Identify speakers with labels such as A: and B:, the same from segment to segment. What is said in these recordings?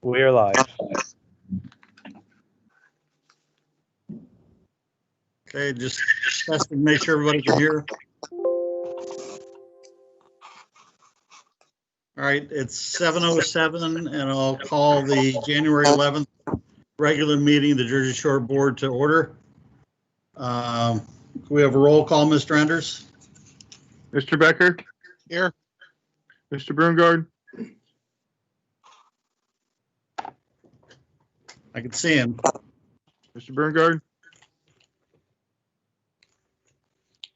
A: We're live.
B: Okay, just testing to make sure everybody can hear. All right, it's 7:07 and I'll call the January 11th regular meeting of the Jersey Shore Board to order. Can we have a roll call, Mr. Enders?
C: Mr. Becker?
B: Here.
C: Mr. Brungard?
B: I can see him.
C: Mr. Brungard?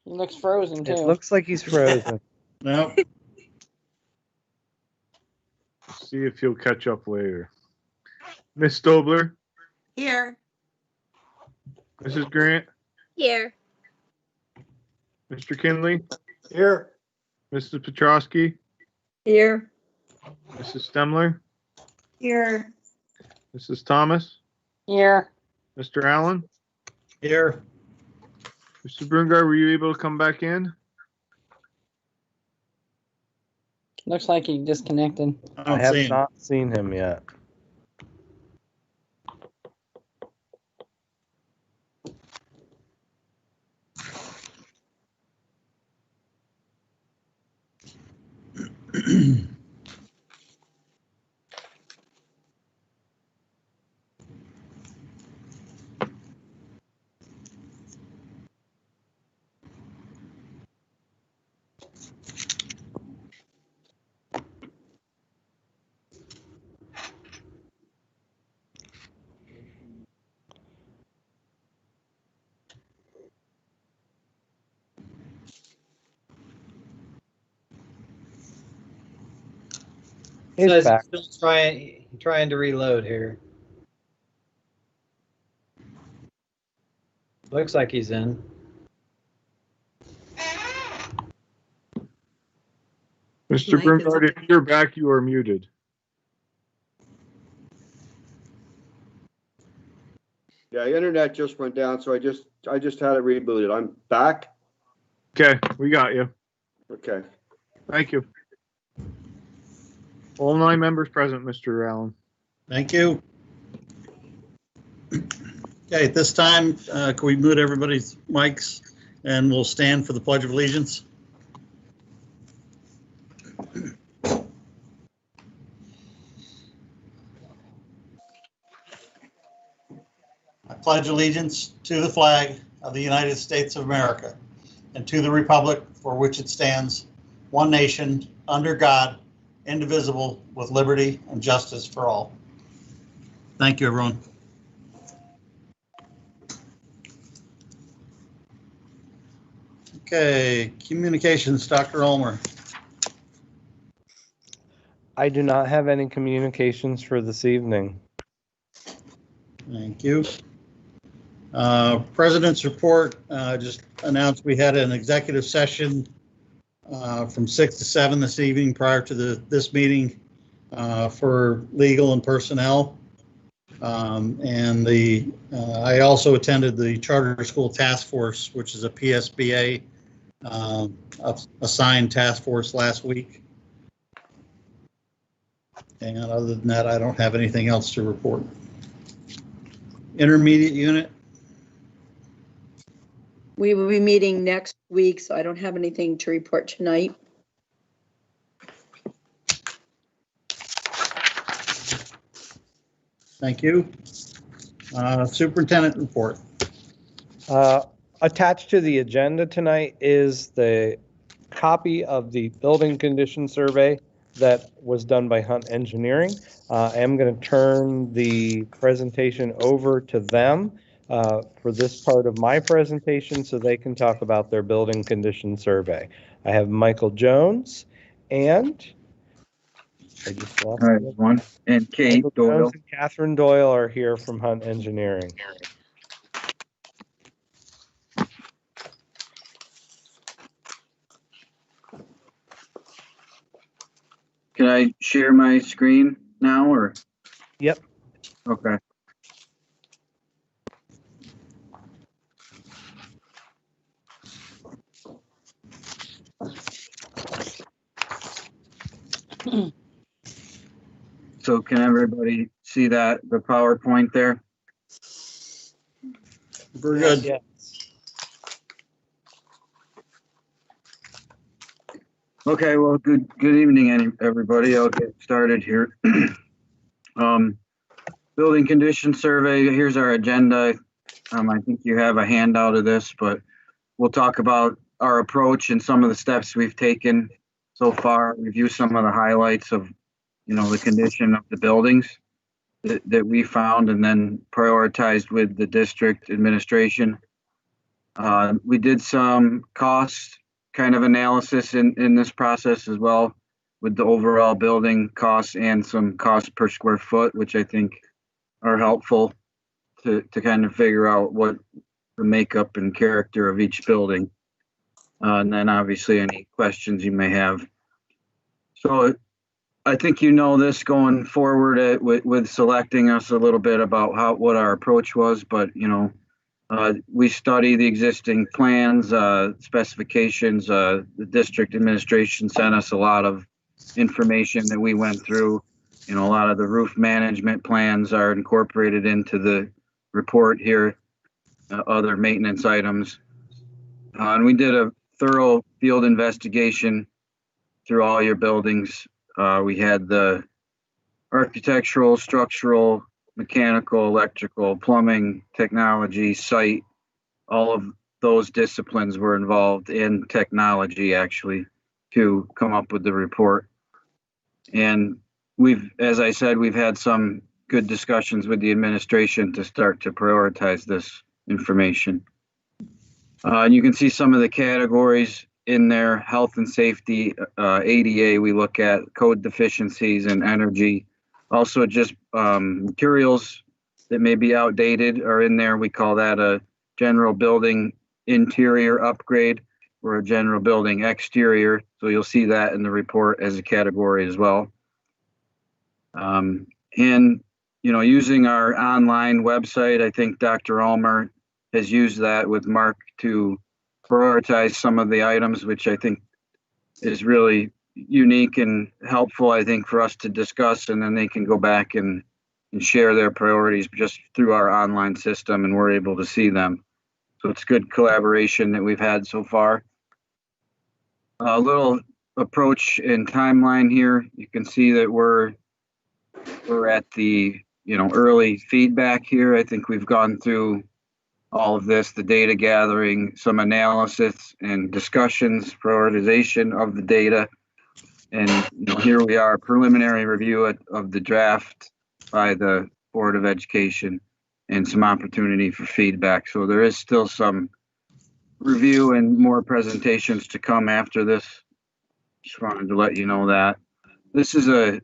D: He looks frozen too.
A: It looks like he's frozen.
B: No,
C: See if he'll catch up later. Miss Stobler?
E: Here.
C: Mrs. Grant?
E: Here.
C: Mr. Kinley?
B: here.
C: Mrs. Petrosky?
E: Here.
C: Mrs. Stemler?
E: Here.
C: Mrs. Thomas?
D: Here.
C: Mr. Allen?
B: Here.
C: Mr. Brungard, were you able to come back in?
D: Looks like he disconnected.
B: I
A: I
B: don't
A: have
B: see him.
A: not seen him yet. He's
F: Says
A: back.
F: Still trying to reload here. Looks like he's in.
C: Mr.
E: Mike is
C: Brungard, if you're back, you are muted.
G: Yeah, internet just went down, so I just had it rebooted. I'm back.
C: Okay, we got you.
G: Okay.
C: Thank you. All 9 members present, Mr. Allen.
B: Thank you. Okay, at this time, can we mute everybody's mics and we'll stand for the Pledge of Allegiance? I pledge allegiance to the flag of the United States of America and to the republic for which it stands, one nation, under God, indivisible, with liberty and justice for all. Thank you, everyone. Okay, communications, Dr. Ulmer.
A: I do not have any communications for this evening.
B: Thank you. President's report, just announced we had an executive session from 6 to 7 this evening prior to this meeting for legal and personnel. And I also attended the Charter School Task Force, which is a PSBA assigned task force last week. And other than that, I don't have anything else to report. Intermediate unit.
E: We will be meeting next week, so I don't have anything to report tonight.
B: Thank you. Superintendent report.
A: Attached to the agenda tonight is the copy of the building condition survey that was done by Hunt Engineering. I am going to turn the presentation over to them for this part of my presentation so they can talk about their building condition survey. I have Michael Jones and I just lost
H: Hi, everyone. And Kate
A: Michael
H: Doyle.
A: Jones and Catherine Doyle are here from Hunt Engineering.
H: Can I share my screen now or?
A: Yep.
H: Okay. So can everybody see that, the PowerPoint there?
B: Very good.
A: Yeah.
H: Okay, well, good evening, everybody. I'll get started here. Building condition survey, here's our agenda. I think you have a handout of this, but we'll talk about our approach and some of the steps we've taken so far, review some of the highlights of, the condition of the buildings that we found and then prioritized with the district administration. We did some cost kind of analysis in this process as well with the overall building costs and some cost per square foot, which I think are helpful to kind of figure out what the makeup and character of each building. And then obviously any questions you may have. So I think this going forward with selecting us a little bit about what our approach was, but we study the existing plans, specifications. The district administration sent us a lot of information that we went through. A lot of the roof management plans are incorporated into the report here, other maintenance items. And we did a thorough field investigation through all your buildings. We had the architectural, structural, mechanical, electrical, plumbing, technology, site, all of those disciplines were involved in technology actually to come up with the report. And as I said, we've had some good discussions with the administration to start to prioritize this information. And you can see some of the categories in there: health and safety, ADA, we look at code deficiencies and energy. Also just materials that may be outdated are in there. We call that a general building interior upgrade or a general building exterior. So you'll see that in the report as a category as well. And, using our online website, I think Dr. Ulmer has used that with Mark to prioritize some of the items, which I think is really unique and helpful, I think, for us to discuss, and then they can go back and share their priorities just through our online system, and we're able to see them. So it's good collaboration that we've had so far. A little approach and timeline here. You can see that we're at the early feedback here. I think we've gone through all of this, the data gathering, some analysis and discussions, prioritization of the data. And here we are, preliminary review of the draft by the Board of Education and some opportunity for feedback. So there is still some review and more presentations to come after this. Just wanted to let you know that. This is a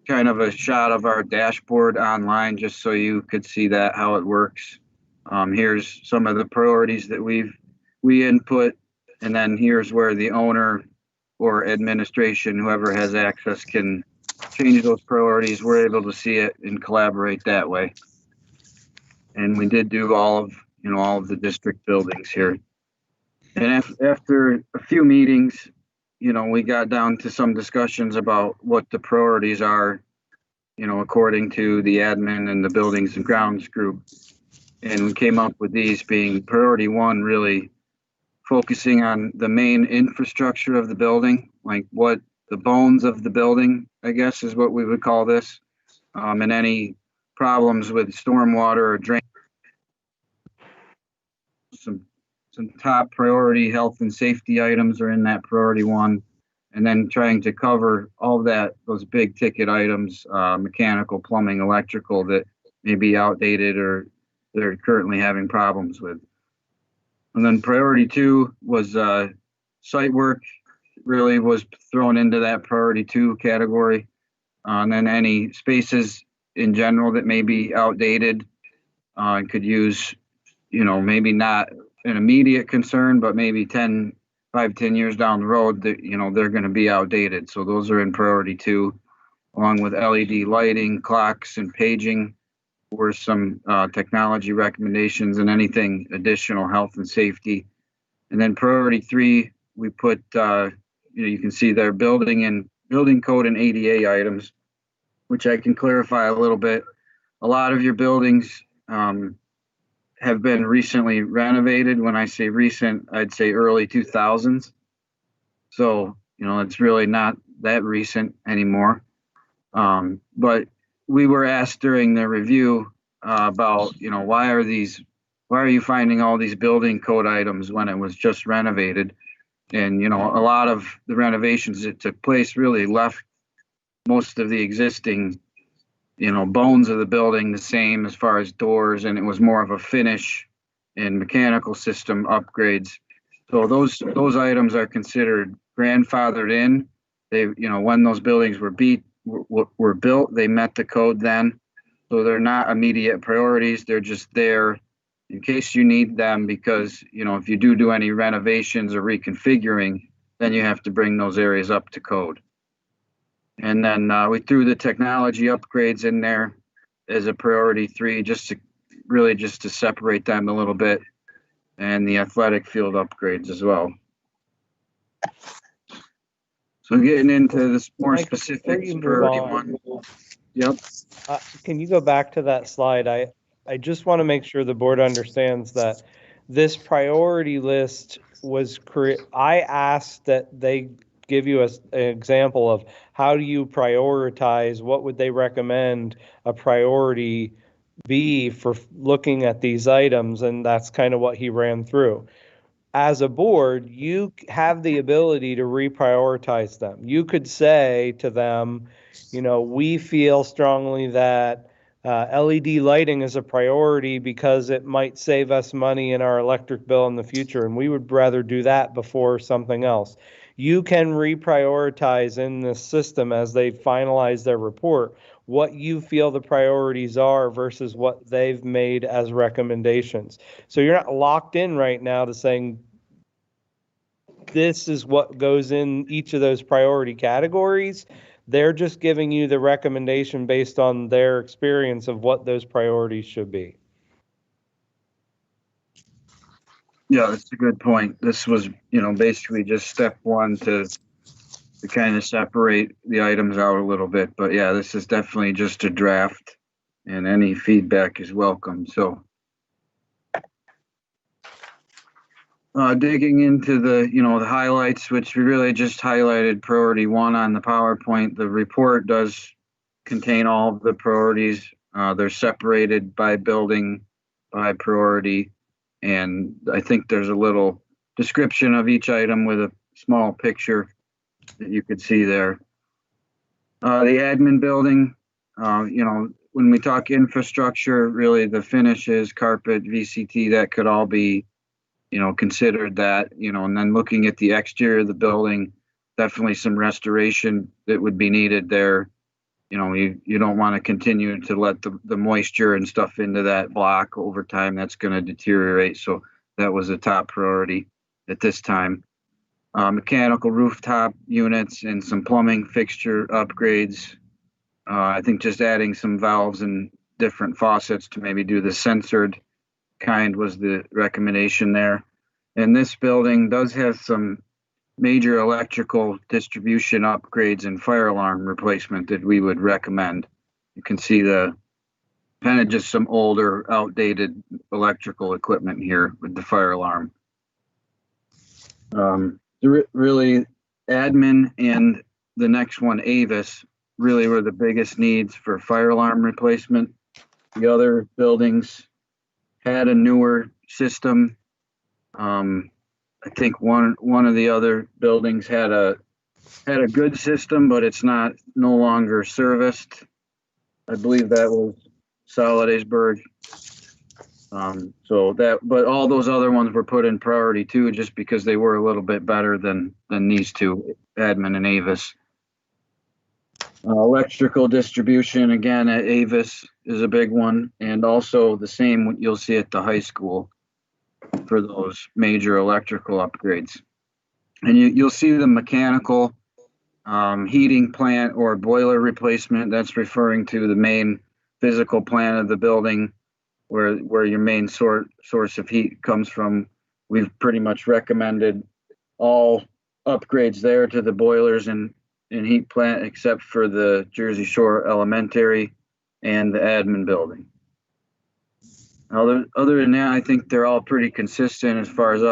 H: kind of a shot of our dashboard online, just so you could see that, how it works. Here's some of the priorities that we input, and then here's where the owner or administration, whoever has access, can change those priorities. We're able to see it and collaborate that way. And we did do all of the district buildings here. And after a few meetings, we got down to some discussions about what the priorities are, according to the admin and the buildings and grounds group. And we came up with these being priority 1, really focusing on the main infrastructure of the building, like what the bones of the building, I guess, is what we would call this, and any problems with stormwater or drain. Some top priority health and safety items are in that priority 1, and then trying to cover all those big ticket items, mechanical, plumbing, electrical, that may be outdated or they're currently having problems with. And then priority 2 was site work, really was thrown into that priority 2 category. And then any spaces in general that may be outdated and could use, maybe not an immediate concern, but maybe 5-10 years down the road that, they're going to be outdated. So those are in priority 2, along with LED lighting, clocks, and paging were some technology recommendations, and anything additional health and safety. And then priority 3, we put, you can see there building code and ADA items, which I can clarify a little bit. a lot of your buildings have been recently renovated. When I say recent, I'd say early 2000s. So, it's really not that recent anymore. But we were asked during the review about, why are you finding all these building code items when it was just renovated? And, a lot of the renovations that took place really left most of the existing, bones of the building the same as far as doors, and it was more of a finish and mechanical system upgrades. So those items are considered grandfathered in. They, when those buildings were built, they met the code then. So they're not immediate priorities. They're just there in case you need them, because, if you do any renovations or reconfiguring, then you have to bring those areas up to code. And then we threw the technology upgrades in there as a priority 3, just to separate them a little bit, and the athletic field upgrades as well. So getting into the more
A: Mike, before
H: specifics,
A: you move
H: priority
A: on,
H: 1. Yep.
A: Can you go back to that slide? I just want to make sure the board understands that this priority list was I asked that they give you an example of how do you prioritize, what would they recommend a priority be for looking at these items, and that's kind of what he ran through. As a board, you have the ability to reprioritize them. You could say to them, we feel strongly that LED lighting is a priority because it might save us money in our electric bill in the future, and we would rather do that before something else. You can reprioritize in this system as they finalize their report what you feel the priorities are versus what they've made as recommendations. So you're not locked in right now to saying this is what goes in each of those priority categories. They're just giving you the recommendation based on their experience of what those priorities should be.
H: Yeah, that's a good point. This was, basically just step 1 to kind of separate the items out a little bit. But yeah, this is definitely just a draft, and any feedback is welcome. So digging into the, the highlights, which we really just highlighted priority 1 on the PowerPoint. The report does contain all of the priorities. They're separated by building, by priority. And I think there's a little description of each item with a small picture that you could see there. The admin building, when we talk infrastructure, really the finishes, carpet, VCT, that could all be, considered that, and then looking at the exterior of the building, definitely some restoration that would be needed there. You don't want to continue to let the moisture and stuff into that block over time. That's going to deteriorate. So that was a top priority at this time. Mechanical rooftop units and some plumbing fixture upgrades. I think just adding some valves and different faucets to maybe do the censored kind was the recommendation there. And this building does have some major electrical distribution upgrades and fire alarm replacement that we would recommend. You can see the kind of just some older, outdated electrical equipment here with the fire alarm. Really, admin and the next one, Avis, really were the biggest needs for fire alarm replacement. The other buildings had a newer system. I think one of the other buildings had a good system, but it's no longer serviced. I believe that was Solidesburg. But all those other ones were put in priority 2 just because they were a little bit better than these two, admin and Avis. Electrical distribution, again, at Avis is a big one, and also the same you'll see at the high school for those major electrical upgrades. And you'll see the mechanical heating plant or boiler replacement. That's referring to the main physical plant of the building where your main source of heat comes from. We've pretty much recommended all upgrades there to the boilers and heat plant except for the Jersey Shore Elementary and the admin building. Other than that, I think they're all pretty consistent as far as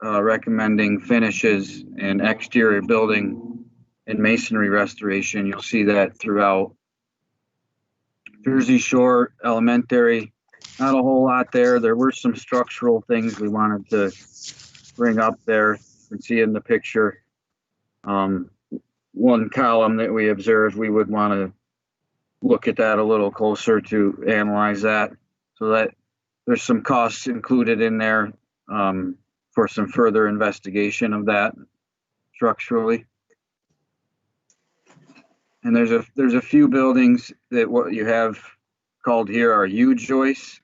H: recommending finishes and exterior building and masonry restoration. You'll see that throughout. Jersey Shore Elementary, not a whole lot there. There were some structural things we wanted to bring up there. You can see in the picture. One column that we observed, we would want to look at that a little closer to analyze that. So that there's some costs included in there for some further investigation of that structurally. And there's a few buildings that what you have called here are U joists.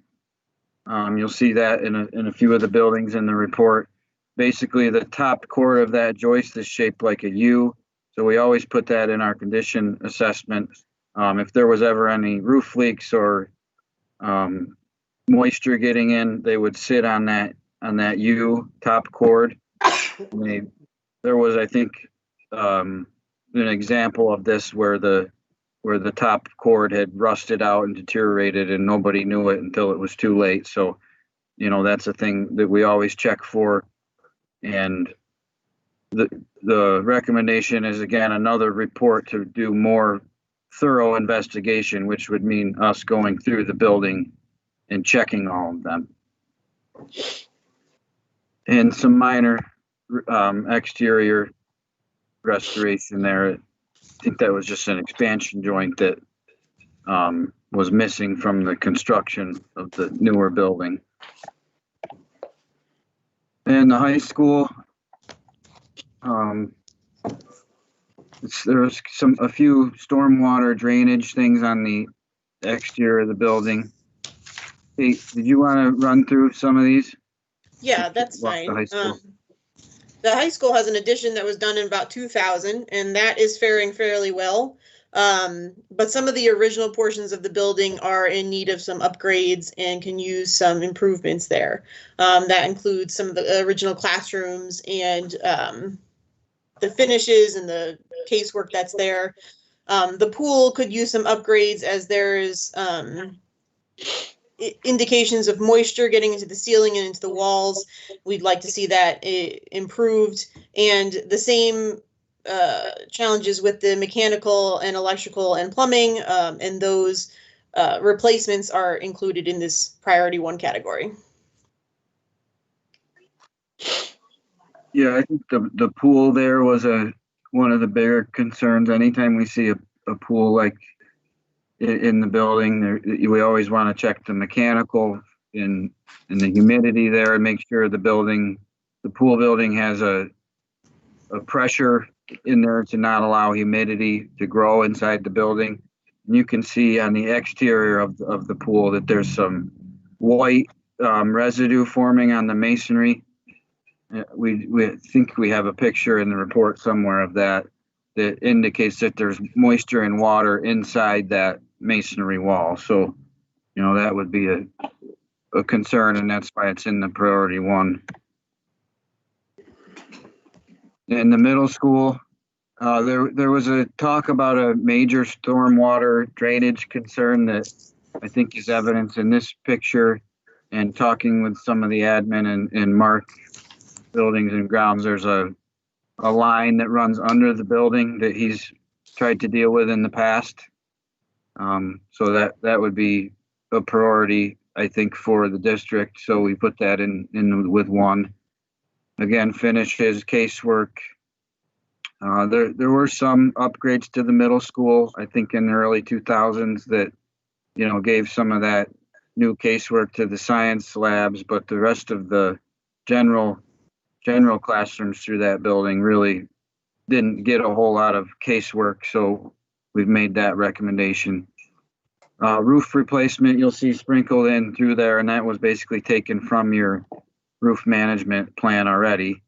H: You'll see that in a few of the buildings in the report. Basically, the top core of that joist is shaped like a U. So we always put that in our condition assessment. If there was ever any roof leaks or moisture getting in, they would sit on that U top chord. There was, I think, an example of this where the top cord had rusted out and deteriorated and nobody knew it until it was too late. So, that's a thing that we always check for. And the recommendation is, again, another report to do more thorough investigation, which would mean us going through the building and checking all of them. And some minor exterior restoration there. I think that was just an expansion joint that was missing from the construction of the newer building. And the high school, there was a few stormwater drainage things on the exterior of the building. Hey, did you want to run through some of these?
I: Yeah, that's
H: Walk
I: fine.
H: the high school.
I: The high school has an addition that was done in about 2000, and that is faring fairly well. But some of the original portions of the building are in need of some upgrades and can use some improvements there. That includes some of the original classrooms and the finishes and the casework that's there. The pool could use some upgrades as there's indications of moisture getting into the ceiling and into the walls. We'd like to see that improved. And the same challenges with the mechanical and electrical and plumbing, and those replacements are included in this priority 1 category.
H: Yeah, I think the pool there was one of the bigger concerns. Anytime we see a pool like in the building, we always want to check the mechanical and the humidity there and make sure the pool building has a pressure in there to not allow humidity to grow inside the building. And you can see on the exterior of the pool that there's some white residue forming on the masonry. We think we have a picture in the report somewhere of that indicates that there's moisture and water inside that masonry wall. So, that would be a concern, and that's why it's in the priority 1. In the middle school, there was a talk about a major stormwater drainage concern that I think is evidence in this picture. And talking with some of the admin and Mark Buildings and Grounds, there's a line that runs under the building that he's tried to deal with in the past. So that would be a priority, I think, for the district. So we put that in with 1. Again, finishes, casework. There were some upgrades to the middle school, I think in the early 2000s that, gave some of that new casework to the science labs, but the rest of the general classrooms through that building really didn't get a whole lot of casework. So we've made that recommendation. Roof replacement, you'll see sprinkled in through there, and that was basically taken from your roof management plan already.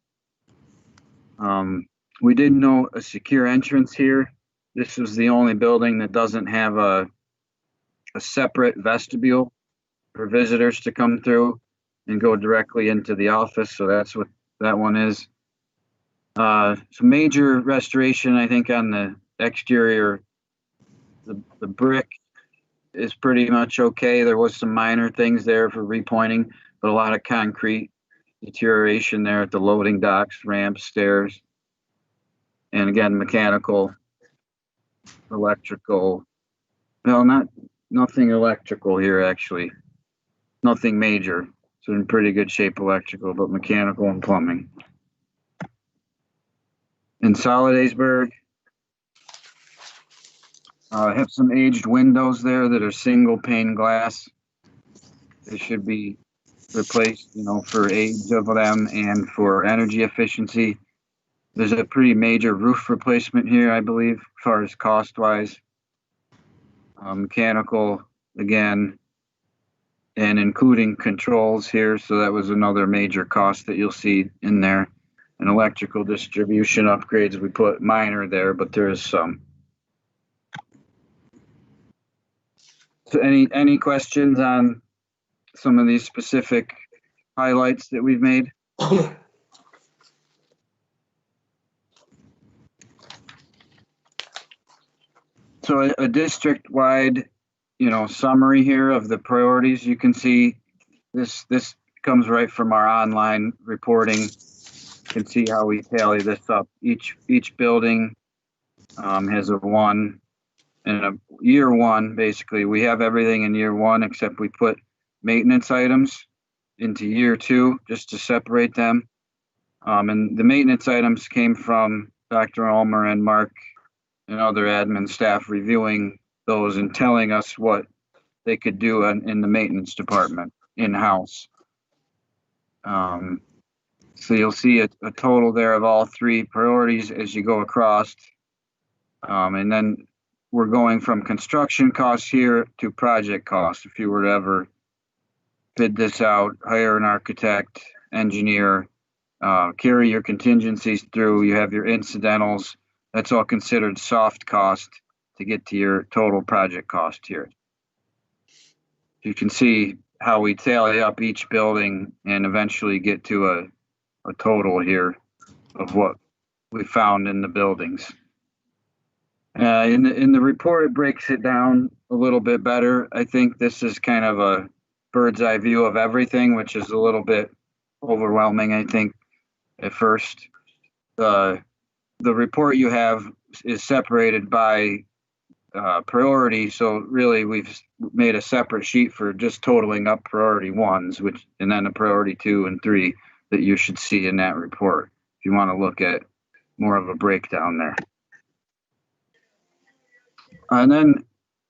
H: We did note a secure entrance here. This was the only building that doesn't have a separate vestibule for visitors to come through and go directly into the office. So that's what that one is. Some major restoration, I think, on the exterior, the brick is pretty much okay. There was some minor things there for repointing, but a lot of concrete deterioration there at the loading docks, ramps, stairs. And again, mechanical, electrical. No, nothing electrical here actually. Nothing major. So in pretty good shape electrical, but mechanical and plumbing. In Solidaysburg, I have some aged windows there that are single pane glass. They should be replaced, for age of them and for energy efficiency. There's a pretty major roof replacement here, I believe, as far as cost wise. Mechanical, again, and including controls here. So that was another major cost that you'll see in there. And electrical distribution upgrades, we put minor there, but there is some. So any questions on some of these specific highlights that we've made? So a district-wide, summary here of the priorities. You can see this comes right from our online reporting. You can see how we tally this up. Each building has a 1 and a year 1. Basically, we have everything in year 1 except we put maintenance items into year 2 just to separate them. And the maintenance items came from Dr. Ulmer and Mark and other admin staff reviewing those and telling us what they could do in the maintenance department in-house. So you'll see a total there of all 3 priorities as you go across. And then we're going from construction costs here to project costs. If you were to ever bid this out, hire an architect, engineer, carry your contingencies through, you have your incidentals. That's all considered soft cost to get to your total project cost here. You can see how we tally up each building and eventually get to a total here of what we found in the buildings. In the report, it breaks it down a little bit better. I think this is kind of a bird's eye view of everything, which is a little bit overwhelming, I think, at first. The report you have is separated by priority, so really we've made a separate sheet for just totaling up priority 1s, and then a priority 2 and 3 that you should see in that report if you want to look at more of a breakdown there. And then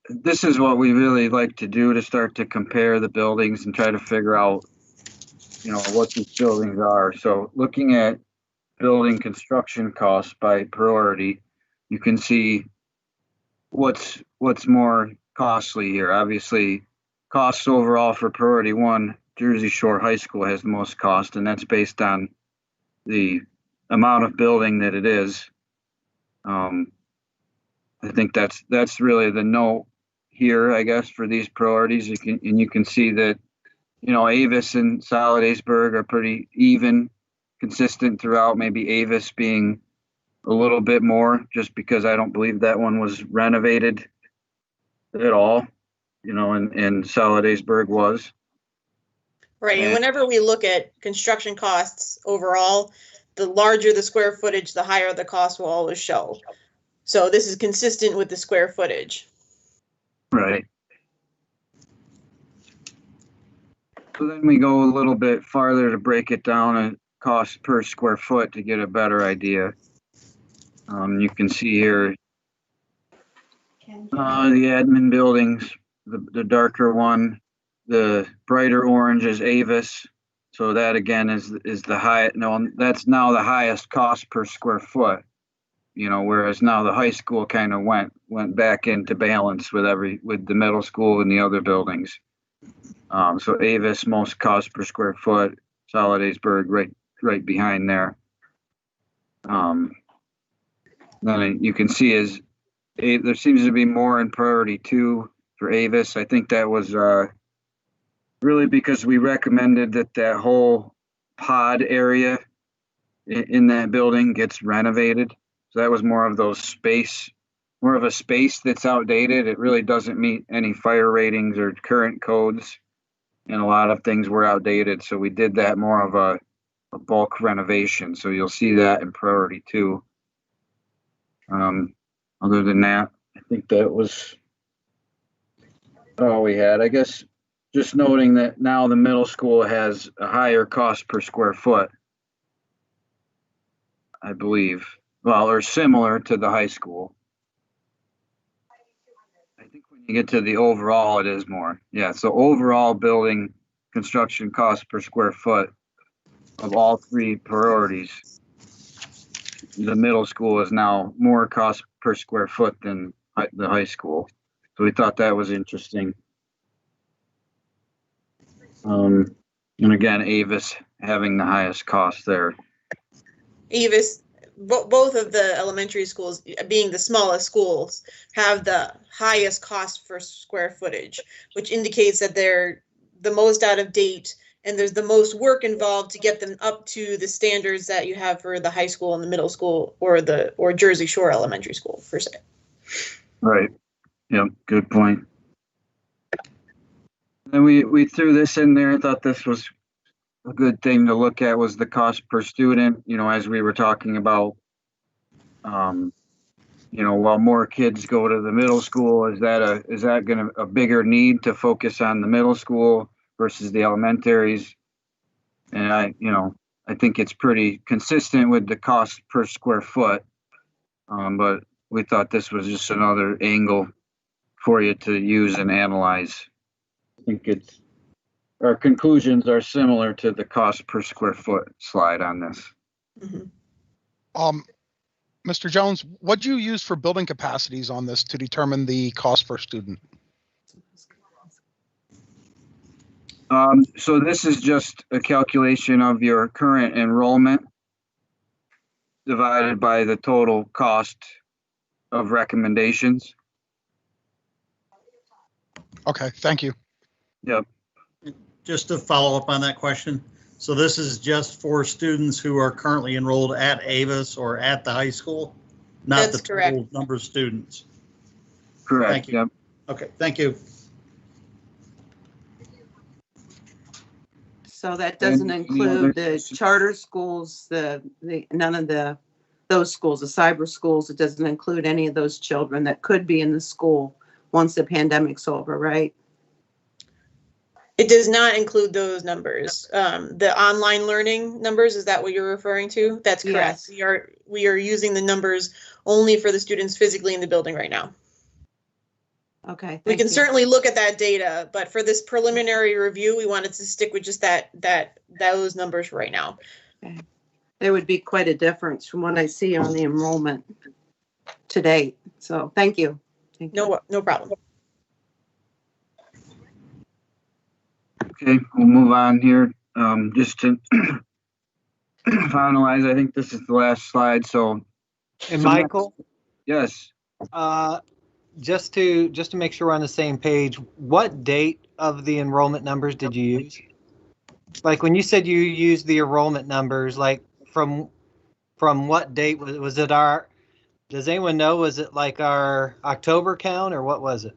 H: this is what we really like to do to start to compare the buildings and try to figure out, what these buildings are. So looking at building construction costs by priority, you can see what's more costly here. Obviously, costs overall for priority 1, Jersey Shore High School has the most cost, and that's based on the amount of building that it is. I think that's really the note here, I guess, for these priorities. You can see that, Avis and Solidaysburg are pretty even, consistent throughout, maybe Avis being a little bit more just because I don't believe that one was renovated at all, and Solidaysburg was.
I: Right, and whenever we look at construction costs overall, the larger the square footage, the higher the cost will always show. So this is consistent with the square footage.
H: Right. So then we go a little bit farther to break it down and cost per square foot to get a better idea. You can see here the admin buildings, the darker one, the brighter orange is Avis. So that again is the high. No, that's now the highest cost per square foot. Whereas now the high school kind of went back into balance with the middle school and the other buildings. So Avis most cost per square foot, Solidaysburg right behind there. Then you can see there seems to be more in priority 2 for Avis. I think that was really because we recommended that whole pod area in that building gets renovated. So that was more of those space more of a space that's outdated. It really doesn't meet any fire ratings or current codes. And a lot of things were outdated. So we did that more of a bulk renovation. So you'll see that in priority 2. Other than that, I think that was all we had. I guess just noting that now the middle school has a higher cost per square foot, I believe. Well, or similar to the high school. I think when you get to the overall, it is more. Yeah, so overall building construction cost per square foot of all 3 priorities, the middle school is now more cost per square foot than the high school. So we thought that was interesting. And again, Avis having the highest cost there.
I: Avis, both of the elementary schools, being the smallest schools, have the highest cost for square footage, which indicates that they're the most out of date and there's the most work involved to get them up to the standards that you have for the high school and the middle school or Jersey Shore Elementary School, per se.
H: Right. Yep. Good point. And we threw this in there. I thought this was a good thing to look at, was the cost per student, as we were talking about, while more kids go to the middle school, is that going to a bigger need to focus on the middle school versus the elementaries? And I think it's pretty consistent with the cost per square foot. But we thought this was just another angle for you to use and analyze. I think our conclusions are similar to the cost per square foot slide on this.
I: Mm-hmm.
J: Mr. Jones, what do you use for building capacities on this to determine the cost per student?
H: So this is just a calculation of your current enrollment divided by the total cost of recommendations.
J: Okay, thank you.
H: Yep.
B: Just to follow up on that question. So this is just for students who are currently enrolled at Avis or at the high school, not
I: That's
B: the total
I: correct.
B: number of students.
H: Correct.
B: Thank you.
H: Yep.
B: Okay, thank you.
K: So that doesn't
H: And
K: include
H: the other-
K: the charter schools, none of those schools, the cyber schools. It doesn't include any of those children that could be in the school once the pandemic's over, right?
I: It does not include those numbers. The online learning numbers, is that what you're referring to? That's correct.
K: Yes.
I: We are using the numbers only for the students physically in the building right now.
K: Okay.
I: We
K: thank
I: can
K: you.
I: certainly look at that data, but for this preliminary review, we wanted to stick with just those numbers right now.
K: Okay. There would be quite a difference from what I see on the enrollment to date. So thank you. Thank you.
I: No problem.
H: Okay, we'll move on here. Just to finalize, I think this is the last slide. So,
F: And Michael,
H: yes.
F: just to make sure we're on the same page, what date of the enrollment numbers did you use? Like when you said you used the enrollment numbers, like from what date was it does anyone know, was it like our October count or what was it?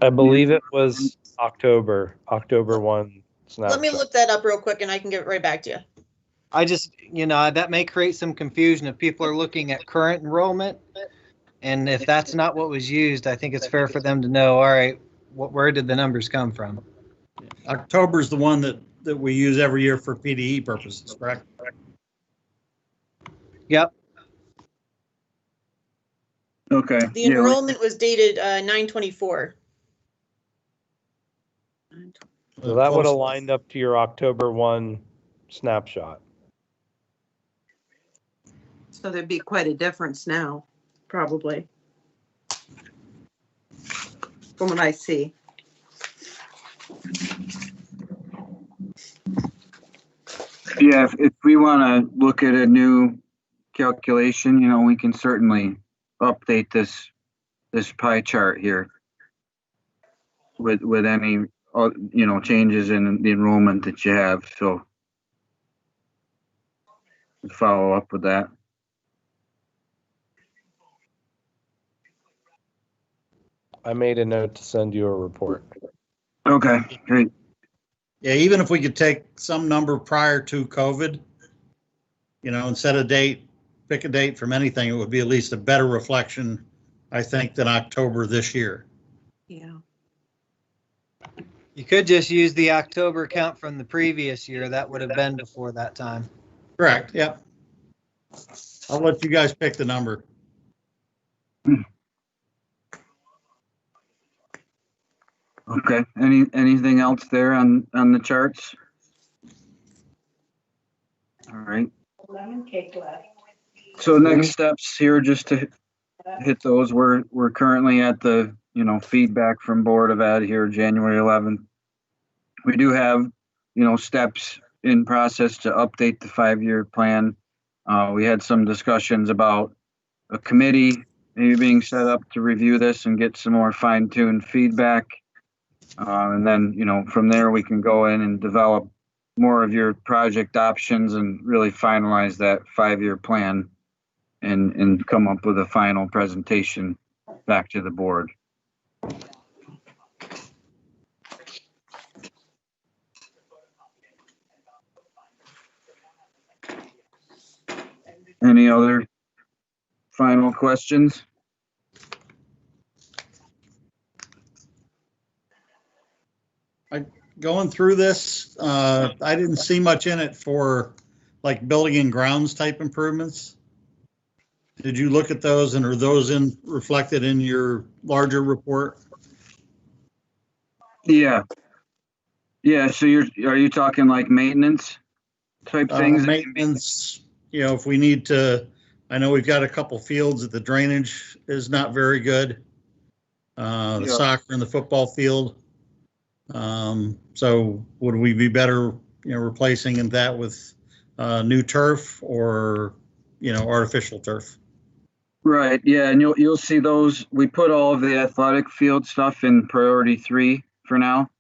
A: I believe it was October 1 snapshot.
I: Let me look that up real quick and I can get right back to you.
F: I just, that may create some confusion if people are looking at current enrollment. And if that's not what was used, I think it's fair for them to know, all right, where did the numbers come from?
B: October is the one that we use every year for PDE purposes, correct?
F: Yep.
H: Okay.
I: The enrollment was dated 9/24.
A: So that would have lined up to your October 1 snapshot.
K: So there'd be quite a difference now, probably, from what I see.
H: Yeah, if we want to look at a new calculation, we can certainly update this pie chart here with any changes in the enrollment that you have. So follow up with that.
A: I made a note to send you a report.
H: Okay, great.
B: Yeah, even if we could take some number prior to COVID, and set a date, pick a date from anything, it would be at least a better reflection, I think, than October this year.
K: Yeah.
F: You could just use the October count from the previous year. That would have been before that time.
B: Correct, yep. I'll let you guys pick the number.
H: Okay, anything else there on the charts? All right.
E: Lemon cake left.
H: So next steps here, just to hit those, we're currently at the, feedback from Board of Ed here, January 11th. We do have, steps in process to update the 5-year plan. We had some discussions about a committee maybe being set up to review this and get some more fine-tuned feedback. And then, from there, we can go in and develop more of your project options and really finalize that 5-year plan and come up with a final presentation back to the board. Any other final questions?
B: Going through this, I didn't see much in it for like building and grounds type improvements. Did you look at those, and are those reflected in your larger report?
H: Yeah. So are you talking like maintenance type things?
B: Maintenance, if we need to, I know we've got a couple fields that the drainage is not very good. The soccer and the football field. So would we be better, replacing that with new turf or, artificial turf?
H: Right. Yeah. And you'll see those. We put all of the athletic field stuff in priority 3 for now,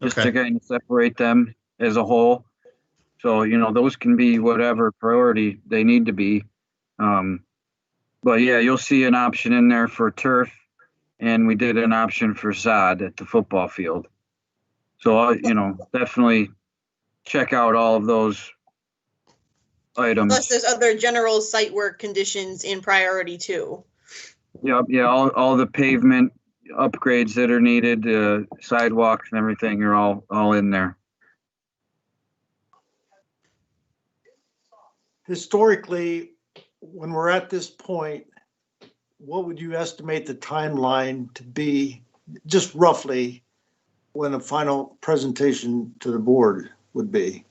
H: just to kind of separate them as a whole. So, those can be whatever priority they need to be. But yeah, you'll see an option in there for turf, and we did an option for sod at the football field. So, definitely check out all of those items.
I: Plus, there's other general site work conditions in priority 2.
H: Yep. Yeah. All the pavement upgrades that are needed, sidewalks and everything are all in there.
L: Historically, when we're at this point, what would you estimate the timeline to be, just roughly, when a final presentation to the board would be?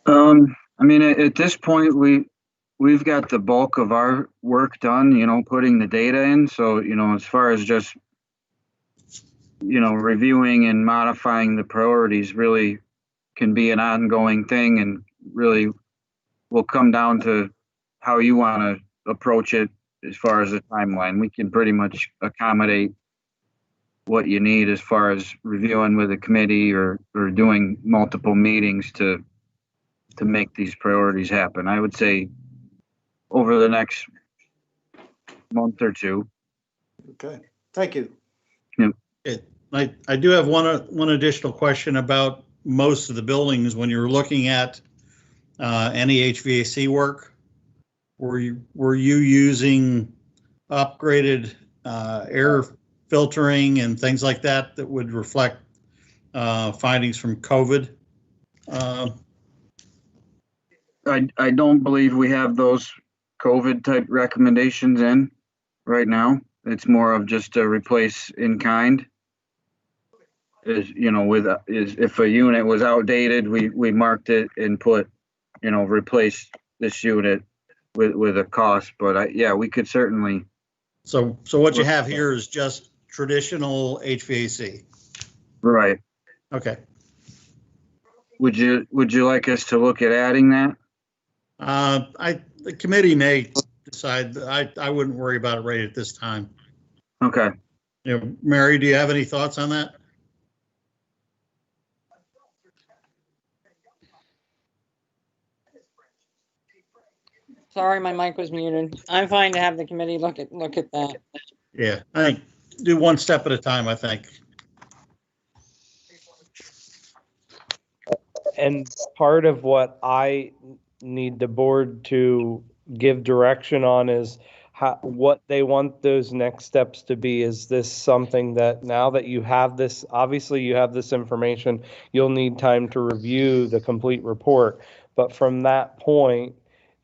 H: I mean, at this point, we've got the bulk of our work done, putting the data in. So, as far as just, reviewing and modifying the priorities really can be an ongoing thing, and really will come down to how you want to approach it as far as the timeline. We can pretty much accommodate what you need as far as reviewing with a committee or doing multiple meetings to make these priorities happen. I would say over the next month or 2.
L: Okay, thank you.
B: I do have one additional question about most of the buildings. When you're looking at any HVAC work, were you using upgraded air filtering and things like that would reflect findings from COVID?
H: I don't believe we have those COVID type recommendations in right now. It's more of just a replace in kind. If a unit was outdated, we marked it and put, replace this unit with a cost. But we could certainly.
B: So what you have here is just traditional HVAC.
H: Right.
B: Okay.
H: Would you like us to look at adding that?
B: The committee may decide. I wouldn't worry about it right at this time.
H: Okay.
B: Mary, do you have any thoughts on that?
D: Sorry, my mic was muted. I'm fine to have the committee look at that.
B: Yeah, I think do one step at a time, I think.
A: And part of what I need the board to give direction on is what they want those next steps to be. Is this something that now that you have this, obviously you have this information, you'll need time to review the complete report. But from that point,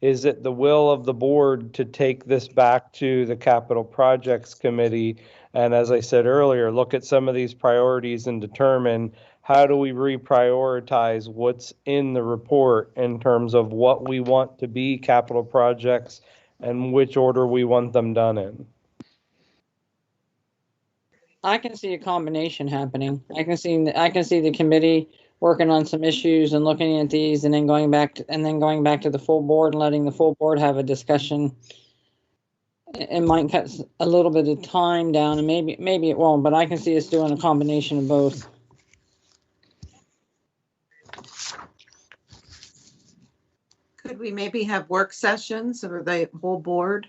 A: is it the will of the board to take this back to the Capital Projects Committee? And as I said earlier, look at some of these priorities and determine how do we reprioritize what's in the report in terms of what we want to be capital projects and which order we want them done in.
D: I can see a combination happening. I can see the committee working on some issues and looking at these, and then going back to the full board and letting the full board have a discussion. It might cut a little bit of time down, and maybe it won't. But I can see us doing a combination of both.
K: Could we maybe have work sessions or the whole board?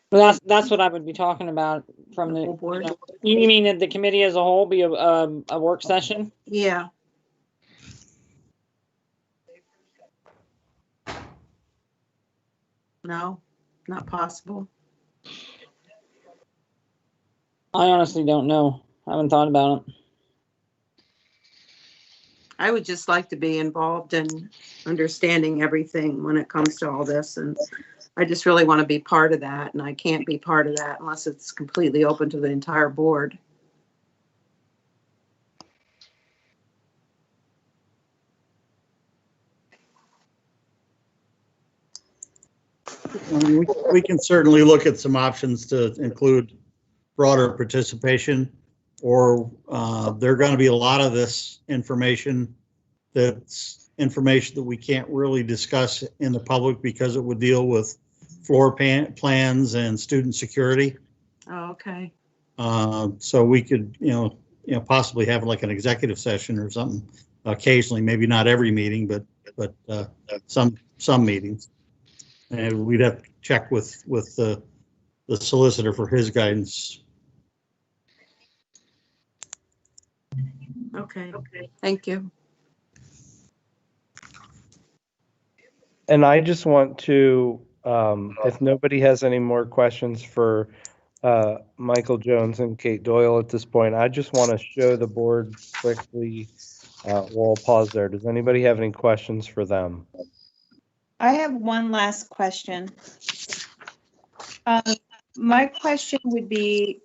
D: Well, that's what I would be talking about from the
K: whole board?
D: You mean that the committee as a whole be a work session?
K: Yeah. No, not possible.
D: I honestly don't know. I haven't thought about it.
K: I would just like to be involved in understanding everything when it comes to all this. And I just really want to be part of that. And I can't be part of that unless it's completely open to the entire board.
B: We can certainly look at some options to include broader participation, or there are going to be a lot of this information that's information that we can't really discuss in the public because it would deal with floor plans and student security.
K: Oh, okay.
B: So we could, possibly have like an executive session or something occasionally, maybe not every meeting, but some meetings. And we'd have to check with the solicitor for his guidance.
K: Okay. Thank you.
A: And I just want to, if nobody has any more questions for Michael Jones and Kate Doyle at this point, I just want to show the board quickly. We'll pause there. Does anybody have any questions for them?
M: I have one last question. My question would be,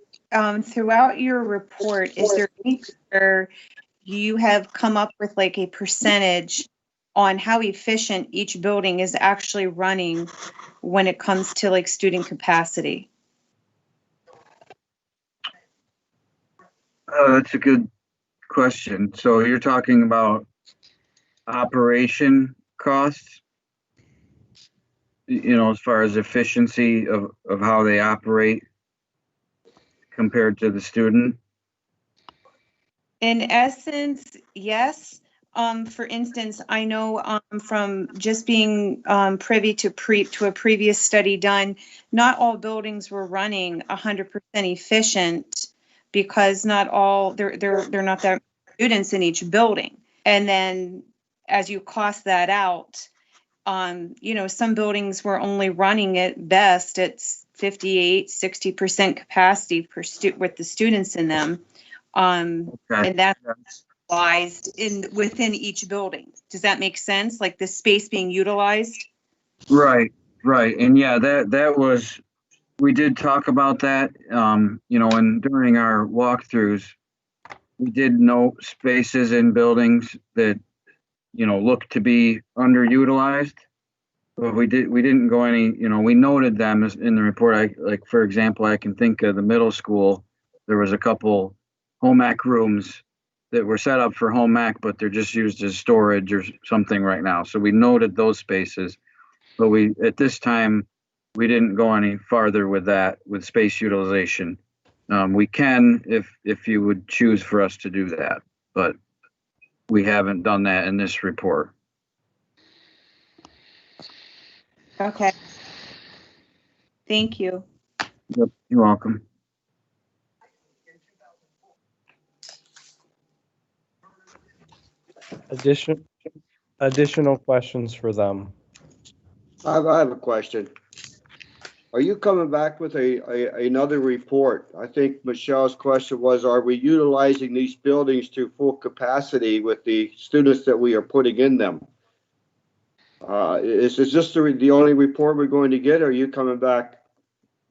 M: throughout your report, is there any where you have come up with like a percentage on how efficient each building is actually running when it comes to like student capacity?
H: That's a good question. So you're talking about operation costs? As far as efficiency of how they operate compared to the student?
M: In essence, yes. For instance, I know from just being privy to a previous study done, not all buildings were running 100% efficient because not all they're not that many students in each building. And then as you cost that out, some buildings were only running at best at 58-60% capacity with the students in them. And that's utilized within each building. Does that make sense? Like the space being utilized?
H: Right. And yeah, that was, we did talk about that, and during our walkthroughs, we did note spaces in buildings that, look to be underutilized, but we didn't go any, we noted them as in the report. For example, I can think of the middle school. There was a couple home ec rooms that were set up for home ec, but they're just used as storage or something right now. So we noted those spaces, but at this time, we didn't go any farther with that, with space utilization. We can, if you would choose for us to do that, but we haven't done that in this report.
M: Okay. Thank you.
H: Yep, you're welcome.
A: Additional questions for them.
G: I have a question. Are you coming back with another report? I think Michelle's question was, are we utilizing these buildings to full capacity with the students that we are putting in them? Is this the only report we're going to get? Or are you coming back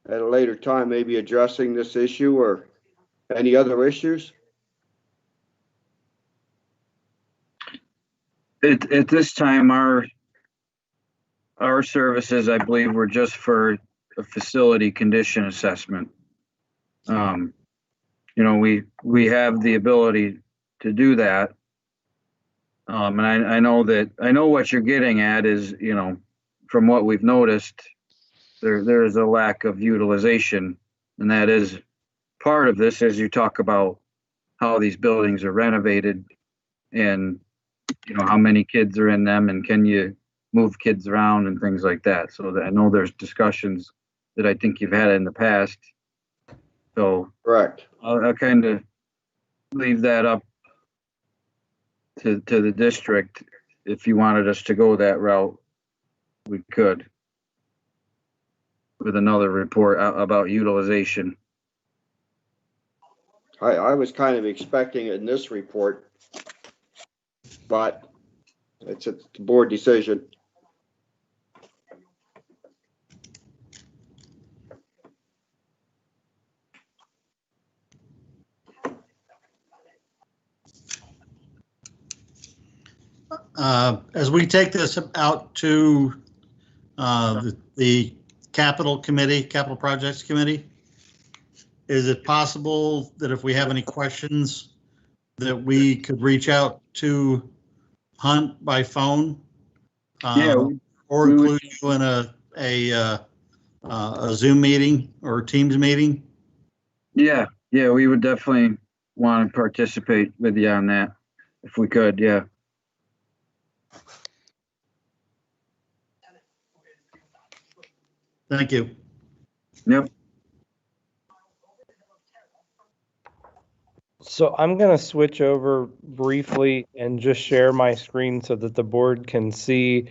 G: at a later time, maybe addressing this issue or any other issues?
H: At this time, our services, I believe, were just for a facility condition assessment. You know, we have the ability to do that. And I know what you're getting at is, you know, from what we've noticed, there is a lack of utilization, and that is part of this as you talk about how these buildings are renovated and, you know, how many kids are in them and can you move kids around and things like that. So I know there's discussions that I think you've had in the past. So
G: correct.
H: I'll kind of leave that up to the district. If you wanted us to go that route, we could with another report about utilization.
G: I was kind of expecting it in this report, but it's a board decision.
B: As we take this out to the capital projects committee, is it possible that if we have any questions that we could reach out to Hunt by phone?
H: Yeah,
B: or include you in a Zoom meeting or Teams meeting?
H: Yeah, we would definitely want to participate with you on that if we could. Yeah.
B: Thank you.
H: Yep.
A: So I'm going to switch over briefly and just share my screen so that the board can see.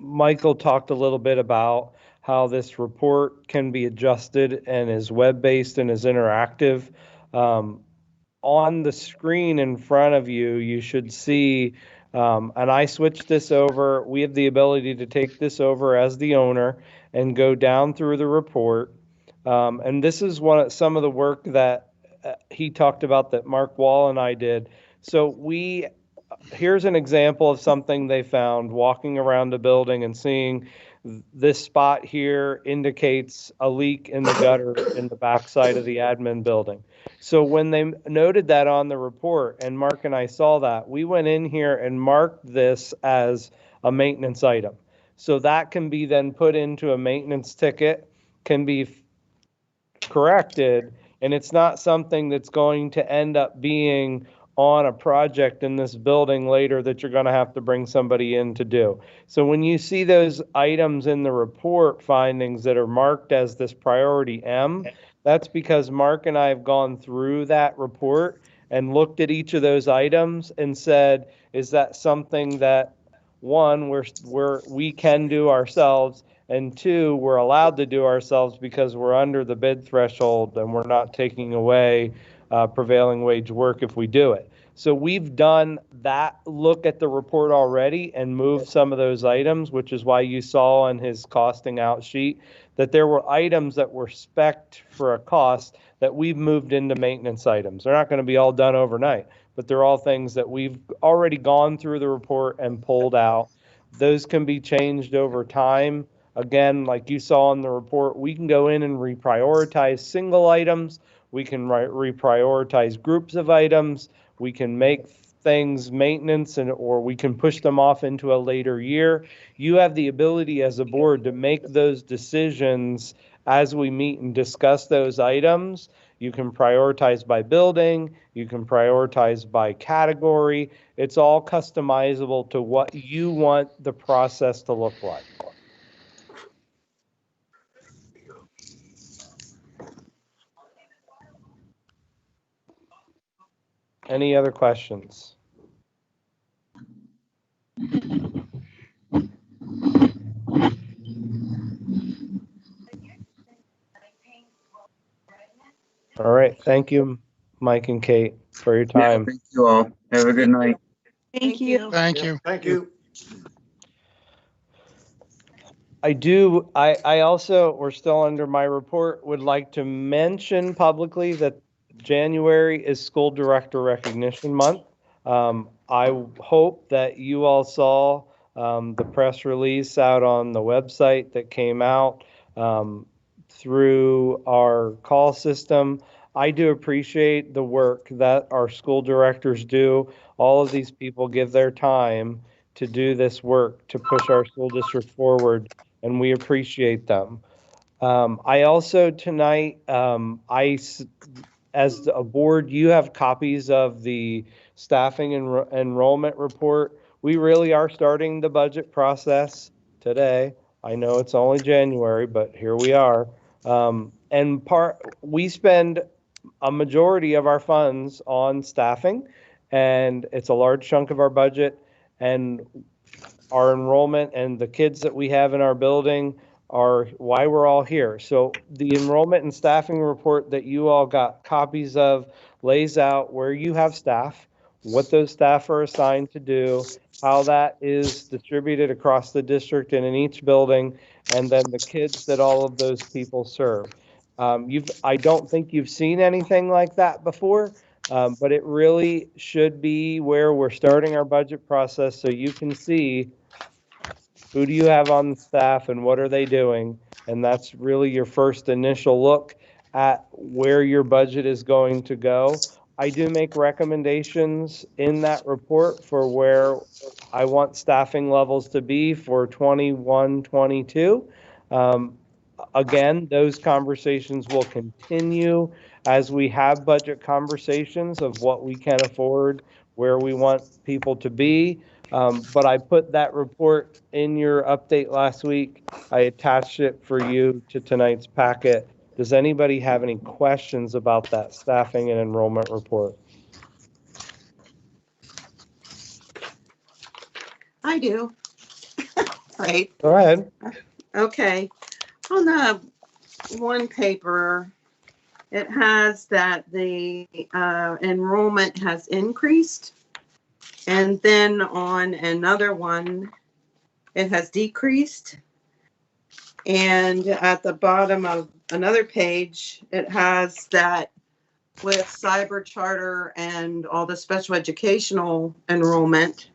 A: Michael talked a little bit about how this report can be adjusted and is web-based and is interactive. On the screen in front of you, you should see, and I switched this over. We have the ability to take this over as the owner and go down through the report. And this is some of the work that he talked about that Mark Wall and I did. So here's an example of something they found walking around the building and seeing this spot here indicates a leak in the gutter in the backside of the admin building. So when they noted that on the report and Mark and I saw that, we went in here and marked this as a maintenance item. So that can be then put into a maintenance ticket, can be corrected, and it's not something that's going to end up being on a project in this building later that you're going to have to bring somebody in to do. So when you see those items in the report findings that are marked as this priority M, that's because Mark and I have gone through that report and looked at each of those items and said, is that something that, one, we can do ourselves, and two, we're allowed to do ourselves because we're under the bid threshold and we're not taking away prevailing wage work if we do it. So we've done that look at the report already and moved some of those items, which is why you saw on his costing out sheet that there were items that were spec'd for a cost that we've moved into maintenance items. They're not going to be all done overnight, but they're all things that we've already gone through the report and pulled out. Those can be changed over time. Again, like you saw in the report, we can go in and reprioritize single items. We can reprioritize groups of items. We can make things maintenance or we can push them off into a later year. You have the ability as a board to make those decisions as we meet and discuss those items. You can prioritize by building. You can prioritize by category. It's all customizable to what you want the process to look like. Any other questions? All right. Thank you, Mike and Kate, for your
H: Yeah,
A: time.
H: thank you all. Have a good night.
M: Thank you.
J: Thank you.
L: Thank you.
A: I also, we're still under my report, would like to mention publicly that January is School Director Recognition Month. I hope that you all saw the press release out on the website that came out through our call system. I do appreciate the work that our school directors do. All of these people give their time to do this work to push our school district forward, and we appreciate them. I also tonight, as a board, you have copies of the staffing enrollment report. We really are starting the budget process today. I know it's only January, but here we are. We spend a majority of our funds on staffing, and it's a large chunk of our budget. And our enrollment and the kids that we have in our building are why we're all here. So the enrollment and staffing report that you all got copies of lays out where you have staff, what those staff are assigned to do, how that is distributed across the district and in each building, and then the kids that all of those people serve. I don't think you've seen anything like that before. But it really should be where we're starting our budget process, so you can see who do you have on the staff and what are they doing. And that's really your first initial look at where your budget is going to go. I do make recommendations in that report for where I want staffing levels to be for 21, 22. Again, those conversations will continue as we have budget conversations of what we can afford, where we want people to be. But I put that report in your update last week. I attached it for you to tonight's packet. Does anybody have any questions about that staffing and enrollment report?
K: I do. Right.
A: Go ahead.
K: Okay. On the one paper, it has that the enrollment has increased. And then on another one, it has decreased. And at the bottom of another page, it has that with cyber charter and all the special educational enrollment,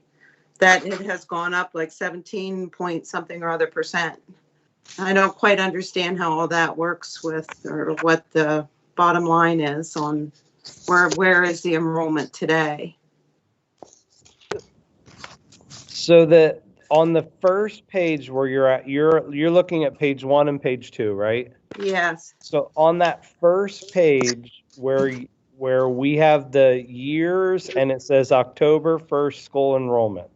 K: that it has gone up like 17 point something or other percent. I don't quite understand how all that works with, or what the bottom line is on where is the enrollment today.
A: So that on the first page where you're at, you're looking at page 1 and page 2, right?
K: Yes.
A: So on that first page where we have the years and it says October 1st school enrollment,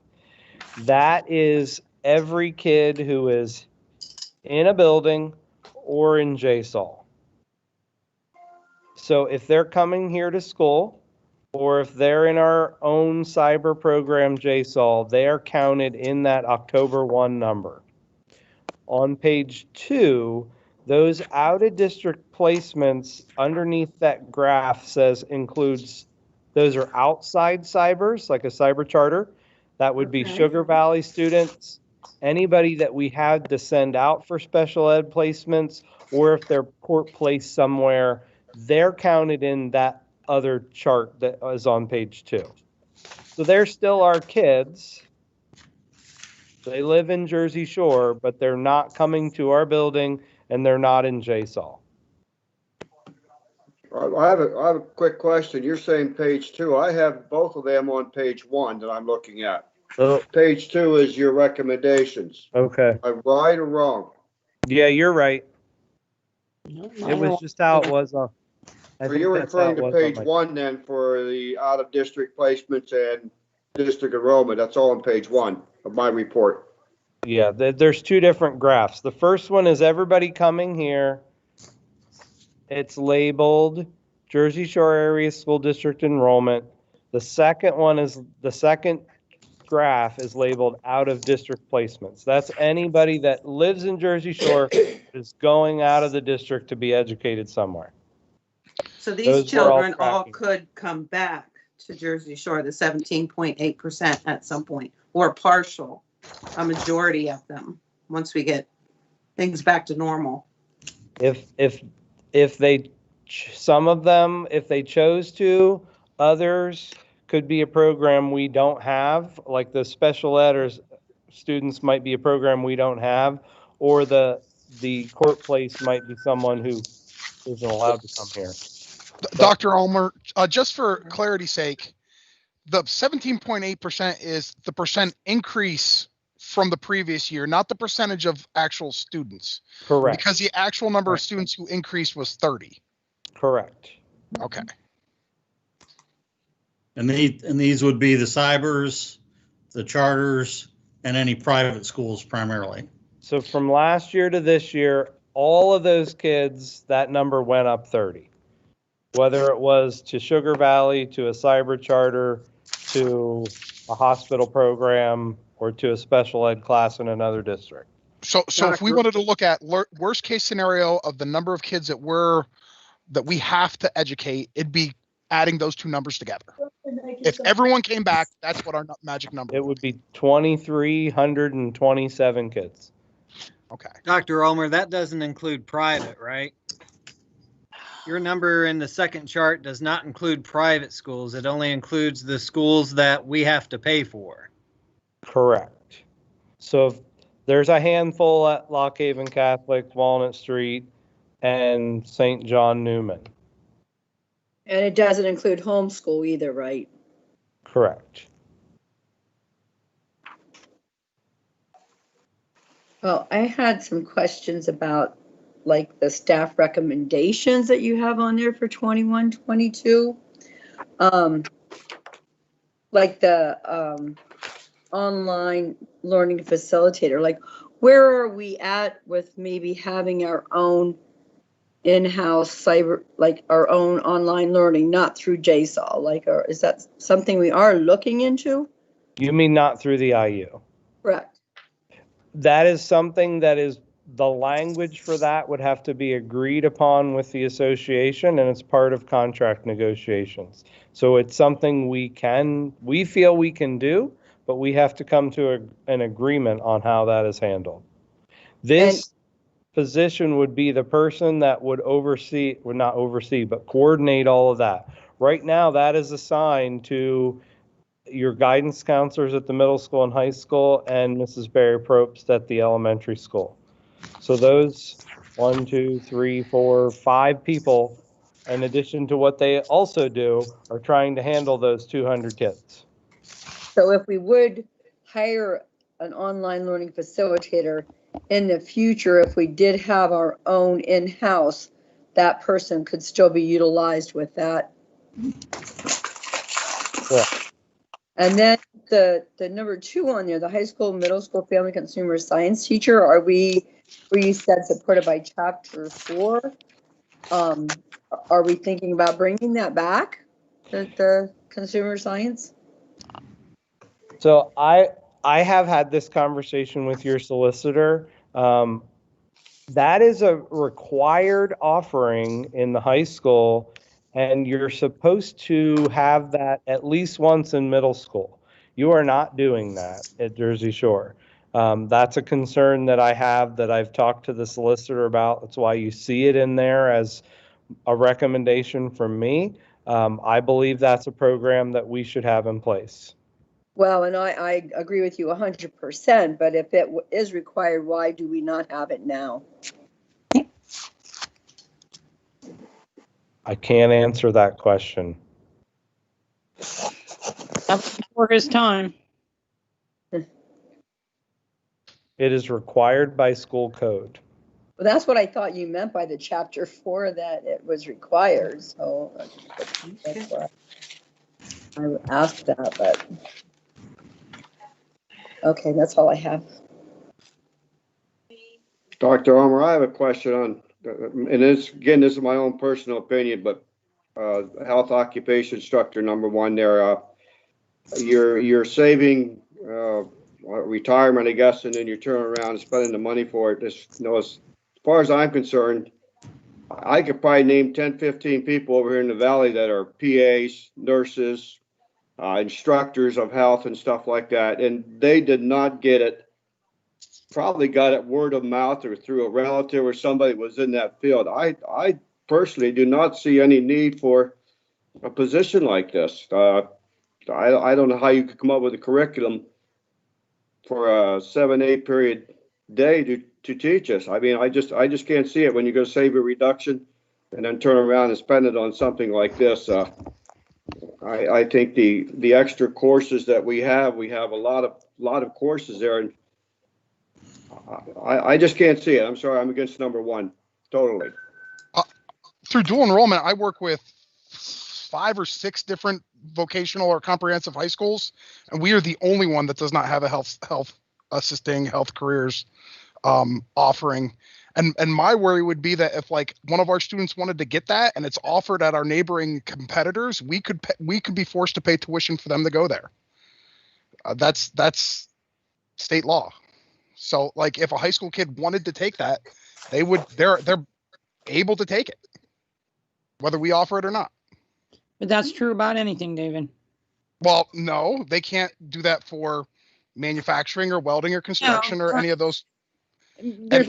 A: that is every kid who is in a building or in JSAL. So if they're coming here to school, or if they're in our own cyber program JSAL, they are counted in that October 1 number. On page 2, those out-of-district placements underneath that graph says includes, those are outside cybers, like a cyber charter. That would be Sugar Valley students, anybody that we had to send out for special ed placements, or if they're port placed somewhere, they're counted in that other chart that is on page 2. So they're still our kids. They live in Jersey Shore, but they're not coming to our building and they're not in JSAL.
G: I have a quick question. You're saying page 2. I have both of them on page 1 that I'm looking at.
A: Oh.
G: Page 2 is your recommendations.
A: Okay.
G: Am I right or wrong?
A: Yeah, you're right. It was just how it was on. I
G: So
A: think
G: you're
A: that's how
G: referring
A: it
G: to
A: was on
G: page
A: my-
G: 1 then for the out-of-district placements and district enrollment. That's all on page 1 of my report.
A: Yeah, there's two different graphs. The first one is everybody coming here. It's labeled Jersey Shore Area School District enrollment. The second one is, the second graph is labeled out of district placements. That's anybody that lives in Jersey Shore is going out of the district to be educated somewhere.
K: So these
A: Those were all
K: children all
A: tracking.
K: could come back to Jersey Shore, the 17.8% at some point, or partial, a majority of them, once we get things back to normal.
A: If they, some of them, if they chose to, others could be a program we don't have, like the special ed or students might be a program we don't have, or the court place might be someone who isn't allowed to come here.
J: Dr. Ulmer, just for clarity's sake, the 17.8% is the percent increase from the previous year, not the percentage of actual students.
A: Correct.
J: Because the actual number of students who increased was 30.
A: Correct.
J: Okay.
B: And these would be the cybers, the charters, and any private schools primarily.
A: So from last year to this year, all of those kids, that number went up 30. Whether it was to Sugar Valley, to a cyber charter, to a hospital program, or to a special ed class in another district.
J: So if we wanted to look at worst case scenario of the number of kids that we have to educate, it'd be adding those two numbers together. If everyone came back, that's what our magic number
A: It would be 2,327 kids.
F: Okay. Dr. Ulmer, that doesn't include private, right? Your number in the second chart does not include private schools. It only includes the schools that we have to pay for.
A: Correct. So there's a handful at Lock Haven Catholic, Walnut Street, and St. John Newman.
E: And it doesn't include homeschool either, right?
A: Correct.
E: Well, I had some questions about like the staff recommendations that you have on there for 21, 22. Like the online learning facilitator, like where are we at with maybe having our own in-house cyber, like our own online learning, not through JSAL, like, or is that something we are looking into?
A: You mean not through the IU?
E: Correct.
A: That is something that is, the language for that would have to be agreed upon with the association, and it's part of contract negotiations. So it's something we feel we can do, but we have to come to an agreement on how that is handled. This position would be the person that would oversee, would not oversee, but coordinate all of that. Right now, that is assigned to your guidance counselors at the middle school and high school and Mrs. Barry Probst at the elementary school. So those 1, 2, 3, 4, 5 people, in addition to what they also do, are trying to handle those 200 kids.
E: So if we would hire an online learning facilitator in the future, if we did have our own in-house, that person could still be utilized with that.
A: Yeah.
E: And then the number 2 on there, the high school, middle school, family consumer science teacher, are we, where you said supported by chapter 4, are we thinking about bringing that back, the consumer science?
A: So I have had this conversation with your solicitor. That is a required offering in the high school, and you're supposed to have that at least once in middle school. You are not doing that at Jersey Shore. That's a concern that I have, that I've talked to the solicitor about. That's why you see it in there as a recommendation from me. I believe that's a program that we should have in place.
E: Well, and I agree with you 100%, but if it is required, why do we not have it now?
A: I can't answer that question.
D: That's before his time.
A: It is required by school code.
E: Well, that's what I thought you meant by the chapter 4, that it was required, so that's why I asked that, but. Okay, that's all I have.
G: Dr. Armour, I have a question on, and this, again, this is my own personal opinion, but health occupation instructor number 1 there, you're saving retirement, I guess, and then you turn around and spending the money for it. This, you know, as far as I'm concerned, I could probably name 10, 15 people over here in the valley that are PAs, nurses, instructors of health and stuff like that, and they did not get it. Probably got it word of mouth or through a relative or somebody was in that field. I personally do not see any need for a position like this. I don't know how you could come up with a curriculum for a 7-8 period day to teach us. I mean, I just can't see it when you're going to save a reduction and then turn around and spend it on something like this. I think the extra courses that we have a lot of courses there, and I just can't see it. I'm sorry, I'm against number 1 totally.
J: Through dual enrollment, I work with 5 or 6 different vocational or comprehensive high schools, and we are the only one that does not have a health assisting health careers offering. And my worry would be that if like one of our students wanted to get that and it's offered at our neighboring competitors, we could be forced to pay tuition for them to go there. That's state law. So like if a high school kid wanted to take that, they're able to take it, whether we offer it or not.
D: But that's true about anything, David.
J: Well, no, they can't do that for manufacturing or welding or construction or any of those.
D: There's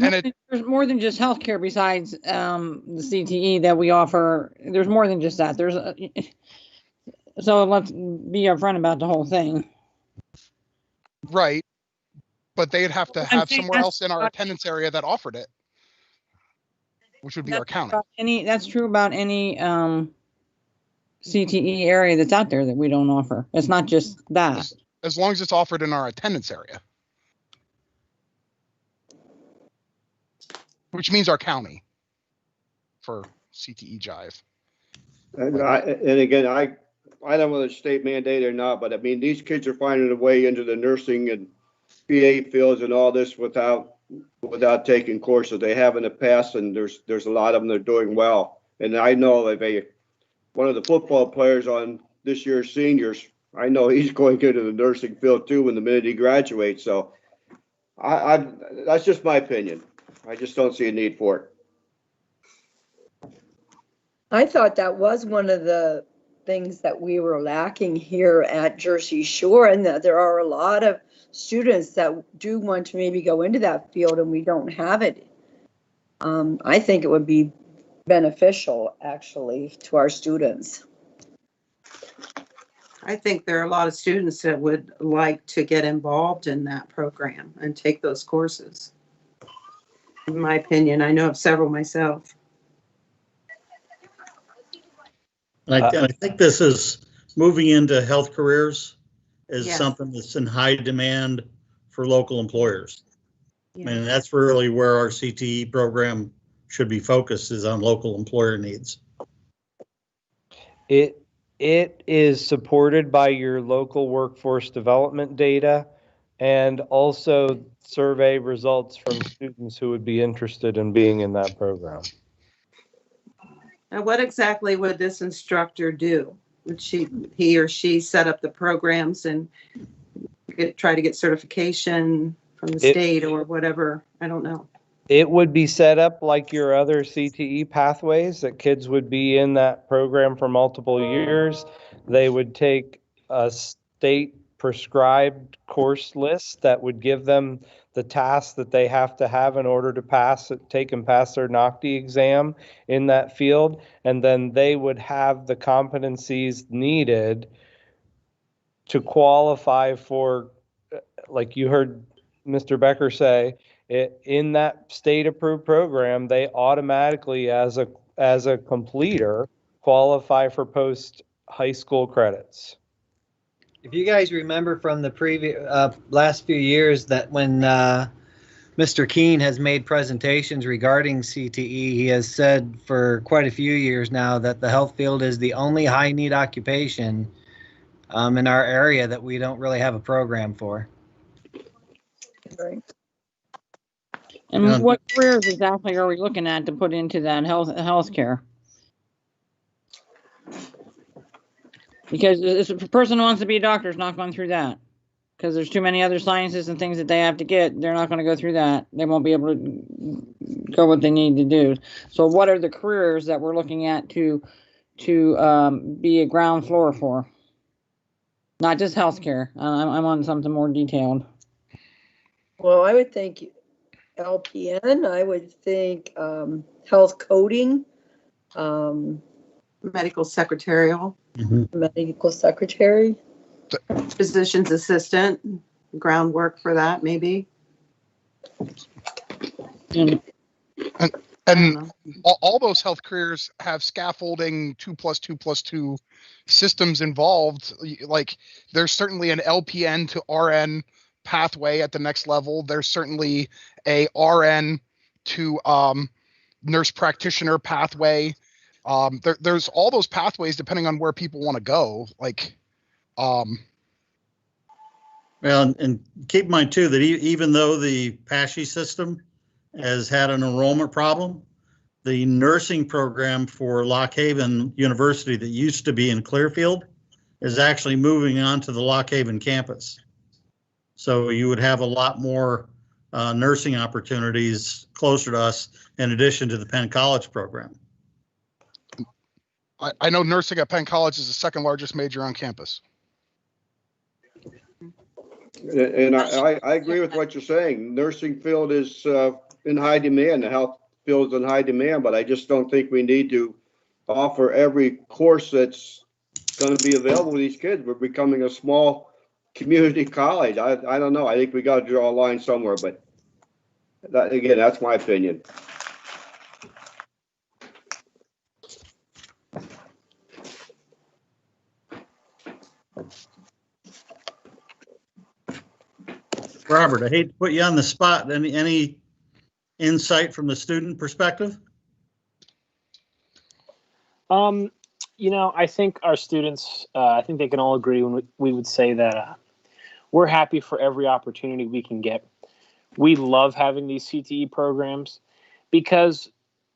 D: more than just healthcare besides the CTE that we offer. There's more than just that. So let's be upfront about the whole thing.
J: Right. But they'd have to have somewhere else in our attendance area that offered it, which would be our county.
D: That's true about any CTE area that's out there that we don't offer. It's not just that.
J: As long as it's offered in our attendance area. Which means our county for CTE Jive.
G: And again, I don't know whether it's state mandate or not, but I mean, these kids are finding a way into the nursing and PA fields and all this without taking courses. They have in the past, and there's a lot of them that are doing well. And I know that one of the football players on this year's seniors, I know he's going into the nursing field too when the minute he graduates. So that's just my opinion. I just don't see a need for it.
E: I thought that was one of the things that we were lacking here at Jersey Shore, and that there are a lot of students that do want to maybe go into that field and we don't have it. I think it would be beneficial actually to our students.
K: I think there are a lot of students that would like to get involved in that program and take those courses. In my opinion, I know of several myself.
B: And I think this is moving into health careers is something that's in high demand for local employers. Yeah. And that's really where our CTE program should be focused, is on local employer needs.
A: It is supported by your local workforce development data and also survey results from students who would be interested in being in that program.
K: Now, what exactly would this instructor do? Would he or she set up the programs and try to get certification from the state or whatever? I don't know.
A: It would be set up like your other CTE pathways, that kids would be in that program for multiple years. They would take a state prescribed course list that would give them the tasks that they have to have in order to take and pass their NOCTI exam in that field. And then they would have the competencies needed to qualify for, like you heard Mr. Becker say, in that state approved program, they automatically as a completer qualify for post high school credits.
F: If you guys remember from the previous last few years, that when Mr. Keene has made presentations regarding CTE. He has said for quite a few years now that the health field is the only high need occupation in our area that we don't really have a program for.
E: Right.
D: And what careers exactly are we looking at to put into that healthcare? Because if a person who wants to be a doctor is not going through that. Because there's too many other sciences and things that they have to get. They're not going to go through that. They won't be able to go what they need to do. So what are the careers that we're looking at to be a ground floor for? Not just healthcare. I want something more detailed.
E: Well, I would think LPN. I would think health coding,
K: Medical secretarial,
E: medical secretary.
K: physician's assistant, groundwork for that, maybe.
J: And all those health careers have scaffolding 2+2+2 systems involved. Like there's certainly an LPN to RN pathway at the next level. There's certainly a RN to nurse practitioner pathway. There's all those pathways depending on where people want to go. Like,
B: Well, and keep in mind too, that even though the PASHE system has had an enrollment problem, the nursing program for Lock Haven University that used to be in Clearfield is actually moving on to the Lock Haven campus. So you would have a lot more nursing opportunities closer to us in addition to the Penn College program.
J: I know nursing at Penn College is the second largest major on campus.
G: And I agree with what you're saying. Nursing field is in high demand. The health field is in high demand, but I just don't think we need to offer every course that's going to be available to these kids. We're becoming a small community college. I don't know. I think we got to draw a line somewhere, but that, again, that's my opinion.
B: Robert, I hate to put you on the spot. Any insight from the student perspective?
N: You know, I think our students, I think they can all agree when we would say that we're happy for every opportunity we can get. We love having these CTE programs because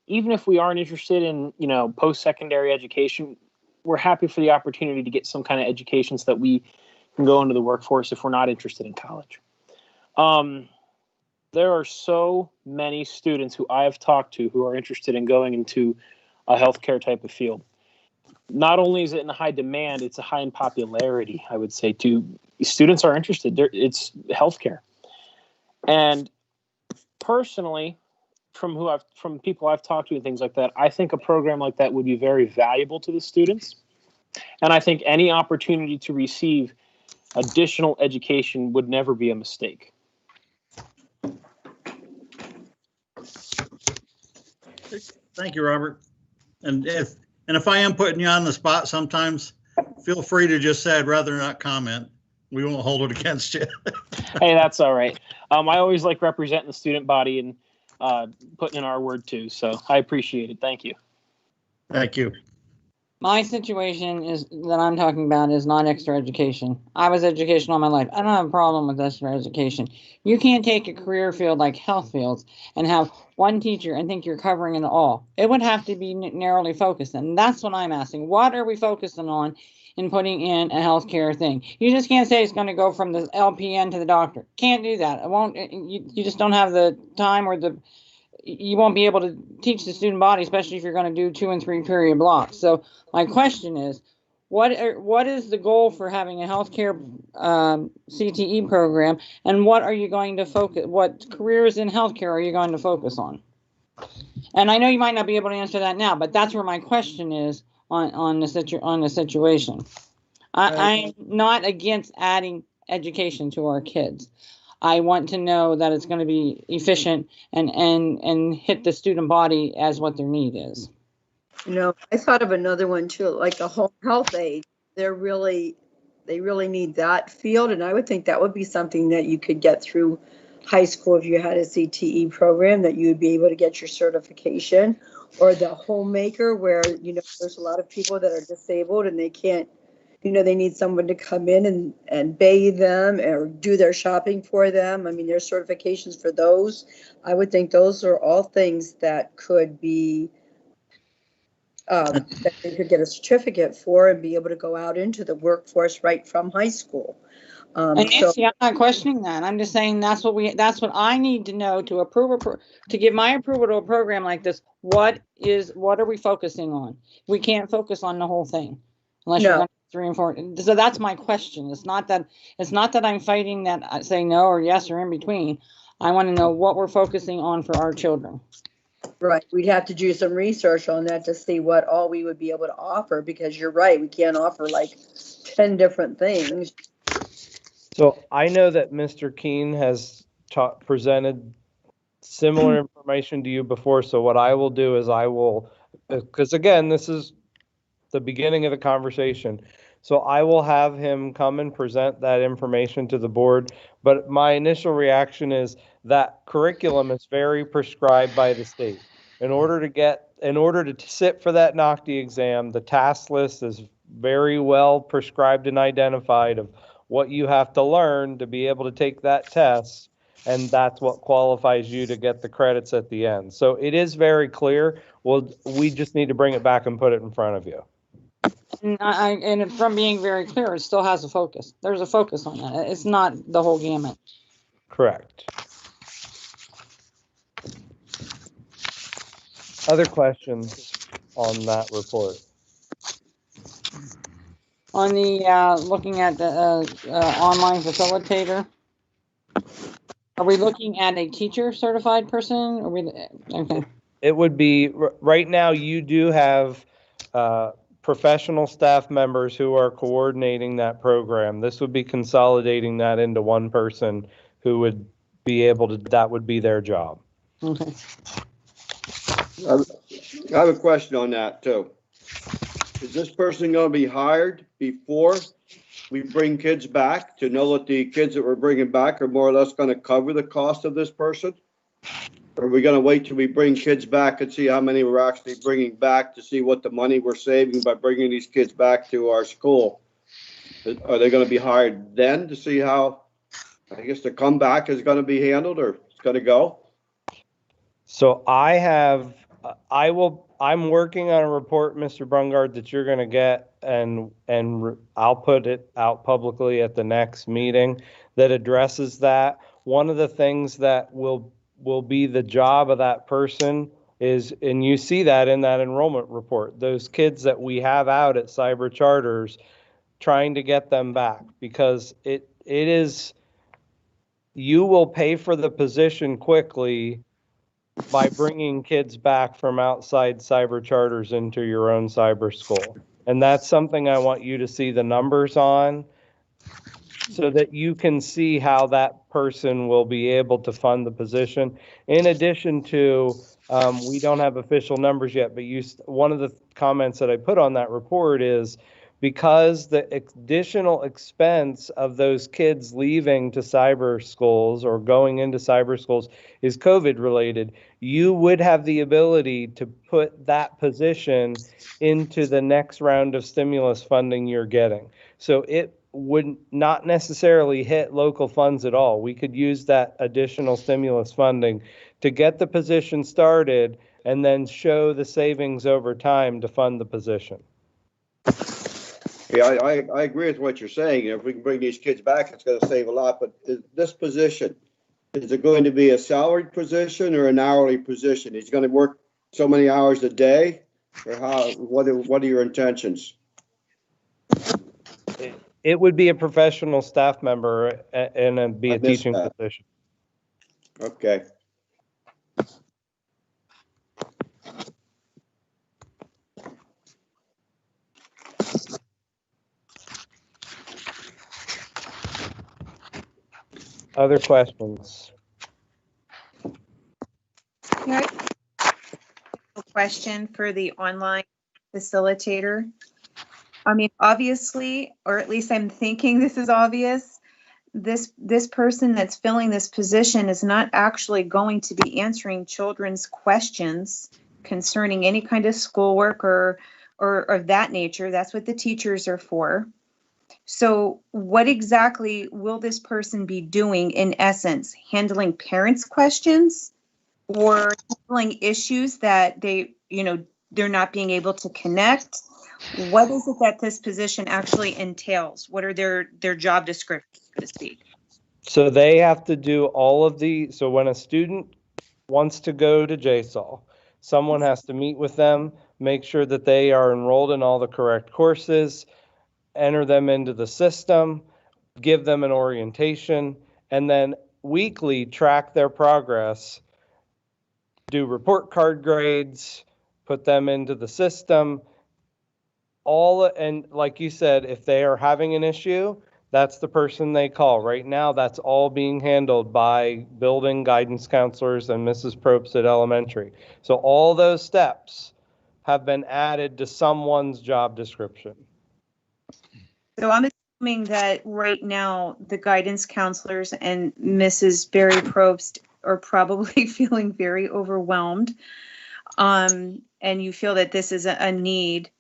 N: even if we aren't interested in, you know, post-secondary education, we're happy for the opportunity to get some kind of education so that we can go into the workforce if we're not interested in college. There are so many students who I have talked to who are interested in going into a healthcare type of field. Not only is it in high demand, it's a high in popularity, I would say, too. Students are interested. It's healthcare. And personally, from people I've talked to and things like that, I think a program like that would be very valuable to the students. And I think any opportunity to receive additional education would never be a mistake.
B: Thank you, Robert. And if I am putting you on the spot sometimes, feel free to just say I'd rather not comment. We won't hold it against you.
N: Hey, that's all right. I always like representing the student body and putting in our word too. So I appreciate it. Thank you.
B: Thank you.
D: My situation is that I'm talking about is not extra education. I was educational all my life. I don't have a problem with extra education. You can't take a career field like health fields and have one teacher and think you're covering it all. It would have to be narrowly focused. And that's what I'm asking. What are we focusing on in putting in a healthcare thing? You just can't say it's going to go from the LPN to the doctor. Can't do that. It won't. You just don't have the time or you won't be able to teach the student body, especially if you're going to do 2 and 3 period blocks. So my question is, what is the goal for having a healthcare CTE program, and what are you going to focus? What careers in healthcare are you going to focus on? And I know you might not be able to answer that now, but that's where my question is on the situation. I'm not against adding education to our kids. I want to know that it's going to be efficient and hit the student body as what their need is.
E: You know, I thought of another one too, like a home health aide. They really need that field, and I would think that would be something that you could get through high school, if you had a CTE program, that you would be able to get your certification, or the homemaker where, there's a lot of people that are disabled and they can't, they need someone to come in and bathe them or do their shopping for them. I mean, there's certifications for those. I would think those are all things that could be, that they could get a certificate for and be able to go out into the workforce right from high school.
D: And Nancy, I'm not questioning that. I'm just saying that's what I need to know to to give my approval to a program like this. What are we focusing on? We can't focus on the whole thing unless you're going to 3 and 4. So that's my question. It's not that I'm fighting that I say no or yes or in between. I want to know what we're focusing on for our children.
E: Right. We'd have to do some research on that to see what all we would be able to offer, because you're right. We can't offer like 10 different things.
A: So I know that Mr. Keene has presented similar information to you before. So what I will do is because again, this is the beginning of the conversation. So I will have him come and present that information to the board. But my initial reaction is that curriculum is very prescribed by the state. In order to sit for that NOCTI exam, the task list is very well prescribed and identified of what you have to learn to be able to take that test. And that's what qualifies you to get the credits at the end. So it is very clear. Well, we just need to bring it back and put it in front of you.
D: And from being very clear, it still has a focus. There's a focus on that. It's not the whole gamut.
A: Correct. Other questions on that report?
D: On the looking at the online facilitator, are we looking at a teacher certified person? Okay?
A: It would be right now. You do have professional staff members who are coordinating that program. This would be consolidating that into one person who would be able to. That would be their job.
D: Okay.
G: I have a question on that too. Is this person going to be hired before we bring kids back to know that the kids that we're bringing back are more or less going to cover the cost of this person? Or are we going to wait till we bring kids back and see how many we're actually bringing back to see what the money we're saving by bringing these kids back to our school? Are they going to be hired then to see how, I guess, the comeback is going to be handled or it's going to go?
A: So I'm working on a report, Mr. Brungard, that you're going to get, and I'll put it out publicly at the next meeting that addresses that. One of the things that will be the job of that person is, and you see that in that enrollment report, those kids that we have out at cyber charters, trying to get them back, because it is, you will pay for the position quickly by bringing kids back from outside cyber charters into your own cyber school. And that's something I want you to see the numbers on, so that you can see how that person will be able to fund the position. In addition to, we don't have official numbers yet, but one of the comments that I put on that report is, because the additional expense of those kids leaving to cyber schools or going into cyber schools is COVID related, you would have the ability to put that position into the next round of stimulus funding you're getting. So it would not necessarily hit local funds at all. We could use that additional stimulus funding to get the position started and then show the savings over time to fund the position.
G: Yeah, I agree with what you're saying. If we can bring these kids back, it's going to save a lot. But this position, is it going to be a salaried position or an hourly position? He's going to work so many hours a day, or how? What are your intentions?
A: It would be a professional staff member and be a teaching position.
G: Okay.
A: Other questions?
M: A question for the online facilitator. I mean, obviously, or at least I'm thinking this is obvious, this person that's filling this position is not actually going to be answering children's questions concerning any kind of schoolwork or of that nature. That's what the teachers are for. So what exactly will this person be doing in essence? Handling parents' questions or handling issues that they're not being able to connect? What is it that this position actually entails? What are their job descriptions, so to speak?
A: So they have to do all of so when a student wants to go to JSAL, someone has to meet with them, make sure that they are enrolled in all the correct courses, enter them into the system, give them an orientation, and then weekly track their progress, do report card grades, put them into the system. And like you said, if they are having an issue, that's the person they call. Right now, that's all being handled by building guidance counselors and Mrs. Probst at elementary. So all those steps have been added to someone's job description.
M: So I'm assuming that right now the guidance counselors and Mrs. Barry Probst are probably feeling very overwhelmed. And you feel that this is a need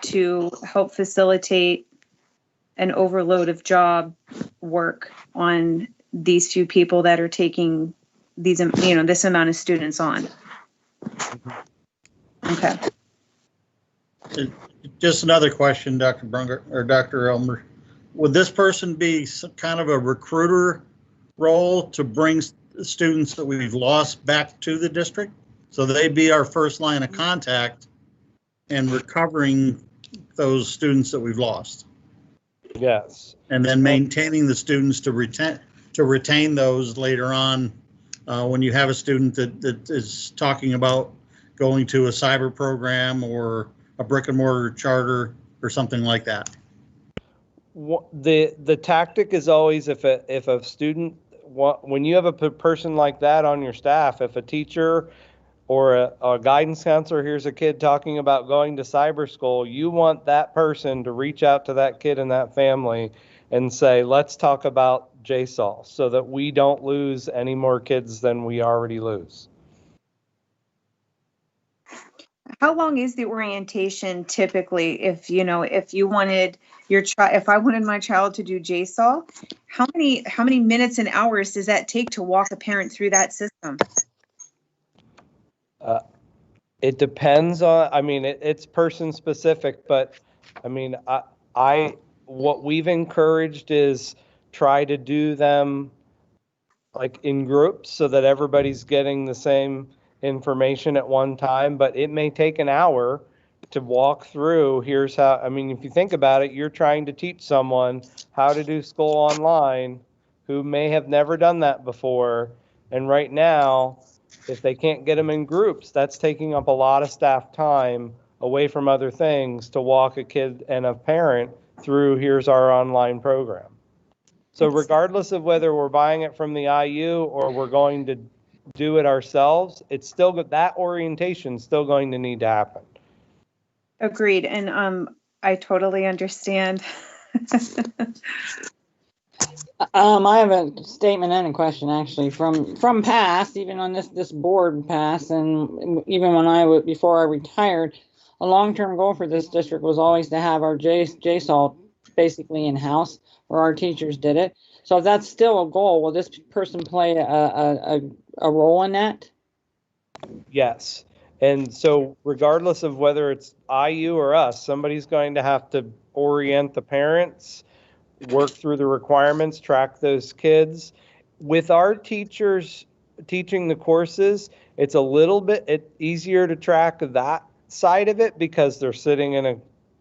M: to help facilitate an overload of job work on these few people that are taking this amount of students on. Okay.
B: Just another question, Dr. Brunger or Dr. Elmer. Would this person be some kind of a recruiter role to bring students that we've lost back to the district? So they'd be our first line of contact in recovering those students that we've lost.
A: Yes.
B: And then maintaining the students to retain those later on when you have a student that is talking about going to a cyber program or a brick and mortar charter or something like that.
A: The tactic is always if a student, when you have a person like that on your staff, if a teacher or a guidance counselor hears a kid talking about going to cyber school, you want that person to reach out to that kid and that family and say, let's talk about JSAL so that we don't lose any more kids than we already lose.
M: How long is the orientation typically? If you wanted if I wanted my child to do JSAL, how many minutes and hours does that take to walk a parent through that system?
A: It depends on, it's person specific, but what we've encouraged is try to do them like in groups so that everybody's getting the same information at one time, but it may take an hour to walk through. Here's how, if you think about it, you're trying to teach someone how to do school online who may have never done that before. And right now, if they can't get them in groups, that's taking up a lot of staff time away from other things to walk a kid and a parent through here's our online program. So regardless of whether we're buying it from the IU or we're going to do it ourselves, it's still that orientation is still going to need to happen.
M: Agreed. And I totally understand.
D: I have a statement and a question actually from past, even on this board past, and even when before I retired, a long-term goal for this district was always to have our JSAL basically in-house, where our teachers did it. So if that's still a goal, will this person play a role in that?
A: Yes. And so regardless of whether it's IU or us, somebody's going to have to orient the parents, work through the requirements, track those kids. With our teachers teaching the courses, it's a little bit easier to track that side of it because they're sitting on a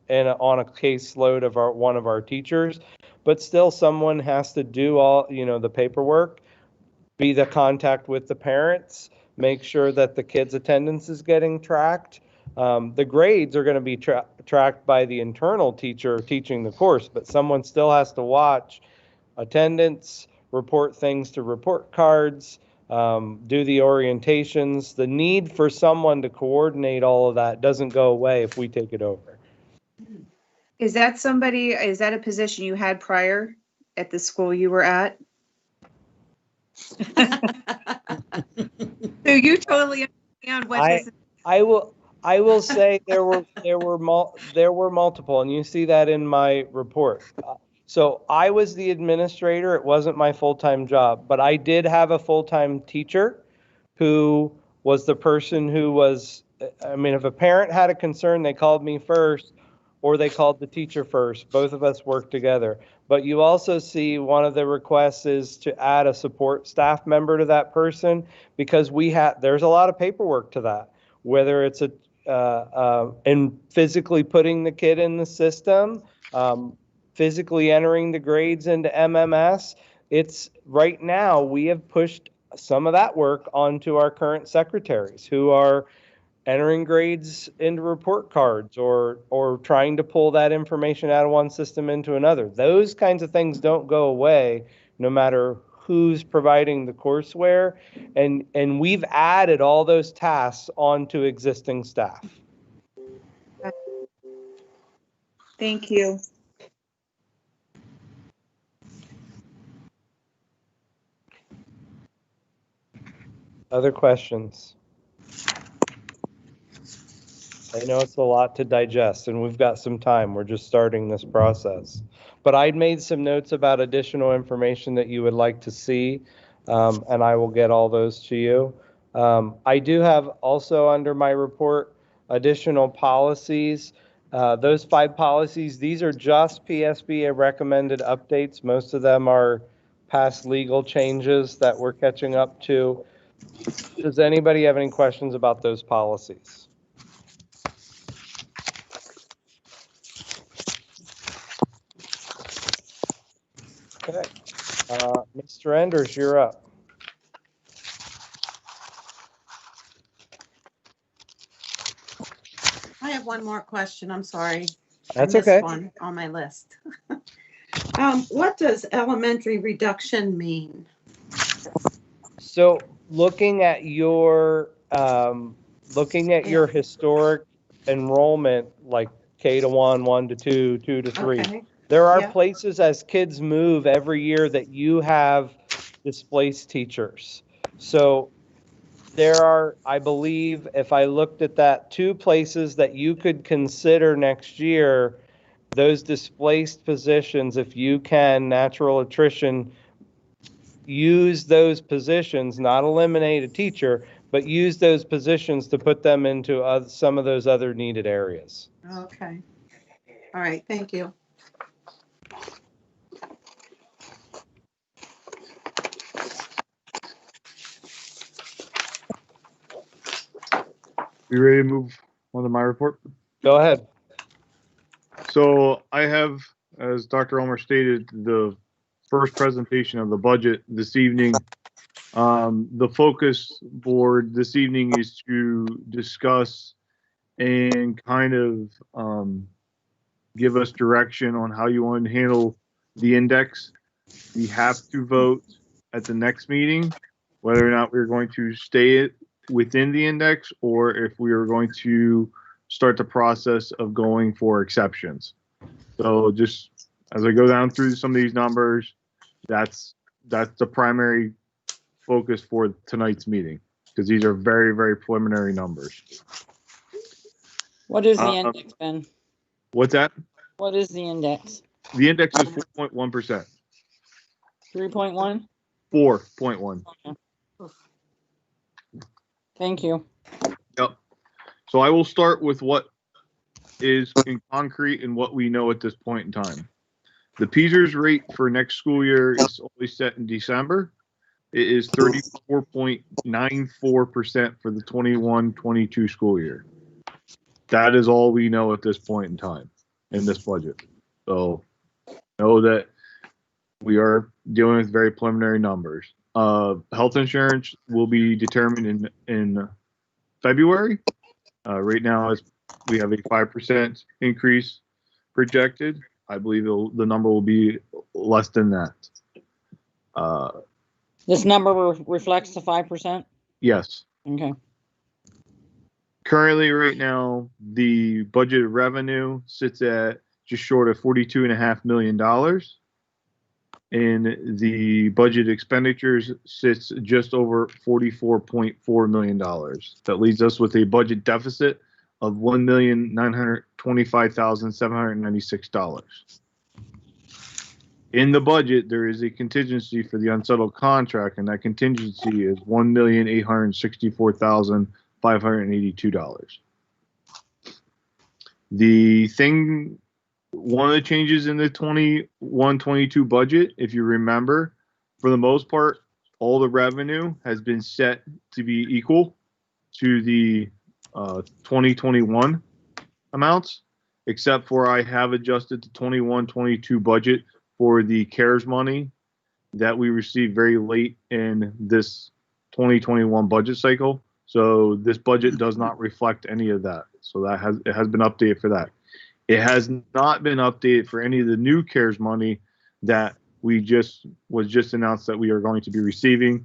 A: caseload of one of our teachers. But still, someone has to do all the paperwork, be the contact with the parents, make sure that the kids' attendance is getting tracked. The grades are going to be tracked by the internal teacher teaching the course, but someone still has to watch attendance, report things to report cards, do the orientations. The need for someone to coordinate all of that doesn't go away if we take it over.
M: Is that a position you had prior at the school you were at?
K: So you totally understand what this is.
A: I will say there were multiple, and you see that in my report. So I was the administrator. It wasn't my full-time job, but I did have a full-time teacher who was the person who was, I mean, if a parent had a concern, they called me first, or they called the teacher first. Both of us worked together. But you also see one of the requests is to add a support staff member to that person, because there's a lot of paperwork to that, whether it's in physically putting the kid in the system, physically entering the grades into MMS. It's right now we have pushed some of that work onto our current secretaries who are entering grades into report cards or trying to pull that information out of one system into another. Those kinds of things don't go away no matter who's providing the courseware, and we've added all those tasks onto existing staff.
M: Thank you.
A: Other questions? I know it's a lot to digest, and we've got some time. We're just starting this process. But I'd made some notes about additional information that you would like to see, and I will get all those to you. I do have also under my report additional policies. Those 5 policies, these are just PSBA recommended updates. Most of them are past legal changes that we're catching up to. Does anybody have any questions about those policies? Okay. Mr. Enders, you're up.
K: I have one more question. I'm sorry.
A: That's
K: I missed
A: okay.
K: one on my list. What does elementary reduction mean?
A: So looking at your historic enrollment, like K to 1, 1 to 2, 2 to 3,
K: Okay.
A: there are
K: Yeah.
A: places as kids move every year that you have displaced teachers. So there are, I believe, if I looked at that, 2 places that you could consider next year, those displaced positions, if you can, natural attrition, use those positions, not eliminate a teacher, but use those positions to put them into some of those other needed areas.
K: Okay. All right. Thank you.
C: You ready to move on to my report?
A: Go ahead.
C: So I have, as Dr. Elmer stated, the first presentation of the budget this evening. The focus board this evening is to discuss and kind of give us direction on how you want to handle the index. We have to vote at the next meeting whether or not we're going to stay within the index or if we are going to start the process of going for exceptions. So just as I go down through some of these numbers, that's the primary focus for tonight's meeting, because these are very, very preliminary numbers.
D: What is the index, Ben?
C: What's that?
D: What is the index?
C: The index is 4.1%.
D: 3.1?
C: 4.1.
D: Okay. Thank you.
C: Yep. So I will start with what is in concrete and what we know at this point in time. The PSERS rate for next school year is only set in December. It is 34.94% for the 21-22 school year. That is all we know at this point in time in this budget. So know that we are dealing with very preliminary numbers. Health insurance will be determined in February. Right now, we have a 5% increase projected. I believe the number will be less than that.
D: This number reflects the 5%?
C: Yes.
D: Okay.
C: Currently, right now, the budgeted revenue sits at just short of $42.5 million. and the budget expenditures sits just over $44.4 million. That leaves us with a budget deficit of $1,925,796. In the budget, there is a contingency for the unsettled contract, and that contingency is $1,864,582. One of the changes in the 21-22 budget, if you remember, for the most part, all the revenue has been set to be equal to the 2021 amounts, except for I have adjusted the 21-22 budget for the CARES money that we received very late in this 2021 budget cycle. So this budget does not reflect any of that. So it has been updated for that. It has not been updated for any of the new CARES money that was just announced that we are going to be receiving.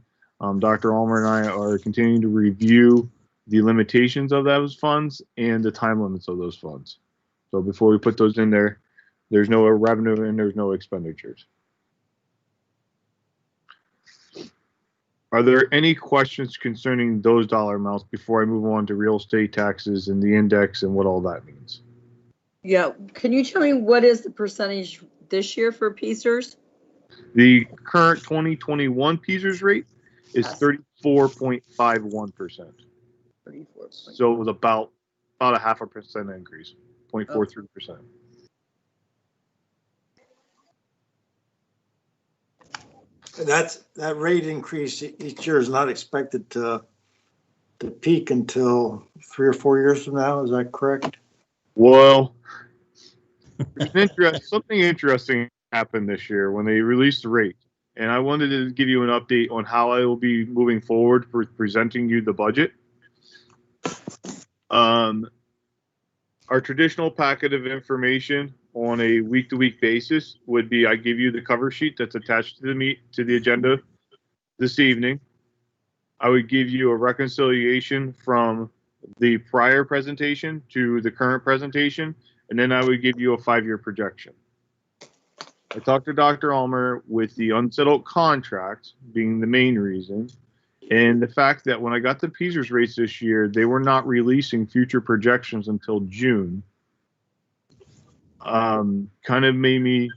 C: Dr. Ulmer and I are continuing to review the limitations of those funds and the time limits of those funds. So before we put those in there, there's no revenue and there's no expenditures. Are there any questions concerning those dollar amounts before I move on to real estate taxes and the index and what all that means?
E: Yeah, can you tell me what is the percentage this year for PSERS?
C: The current 2021 PSERS rate is 34.51%. So it was about a 0.5% increase, 0.43%.
L: That rate increase each year is not expected to peak until 3 or 4 years from now. Is that correct?
C: Well, something interesting happened this year when they released the rate, and I wanted to give you an update on how I will be moving forward for presenting you the budget. Our traditional packet of information on a week-to-week basis would be I give you the cover sheet that's attached to the agenda this evening. I would give you a reconciliation from the prior presentation to the current presentation, and then I would give you a 5-year projection. I talked to Dr. Ulmer with the unsettled contract being the main reason, and the fact that when I got the PSERS rates this year, they were not releasing future projections until June. Kind of made me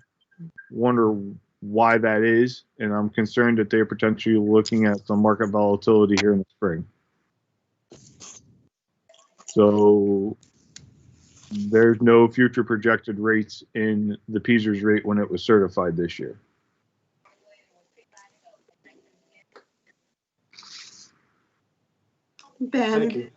C: wonder why that is, and I'm concerned that they're potentially looking at some market volatility here in the spring. So there's no future projected rates in the PSERS rate when it was certified this year.
K: Ben,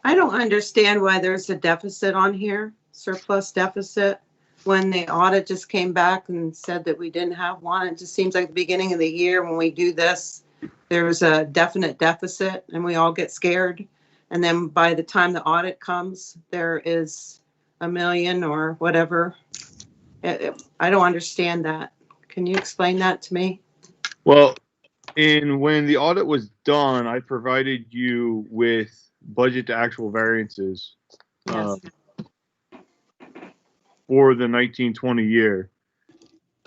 K: I don't understand why there's a deficit on here, surplus deficit, when the audit just came back and said that we didn't have one. It just seems like the beginning of the year when we do this, there's a definite deficit and we all get scared. And then by the time the audit comes, there is $1 million or whatever. I don't understand that. Can you explain that to me?
C: Well, when the audit was done, I provided you with budget to actual variances
K: Yes.
C: for the 1920 year.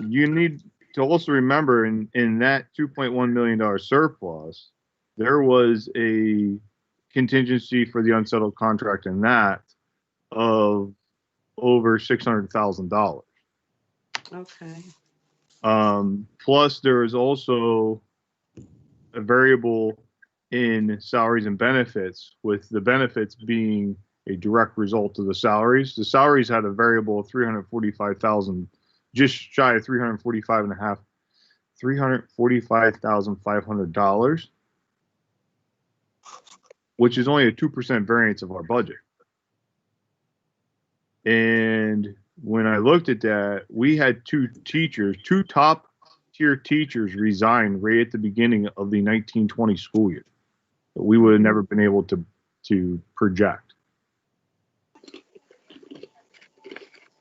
C: You need to also remember in that $2.1 million surplus, there was a contingency for the unsettled contract in that of over $600,000.
K: Okay.
C: Plus, there is also a variable in salaries and benefits, with the benefits being a direct result of the salaries. The salaries had a variable of $345,000, just shy of $345,500, which is only a 2% variance of our budget. And when I looked at that, we had two top tier teachers resign right at the beginning of the 1920 school year that we would have never been able to project.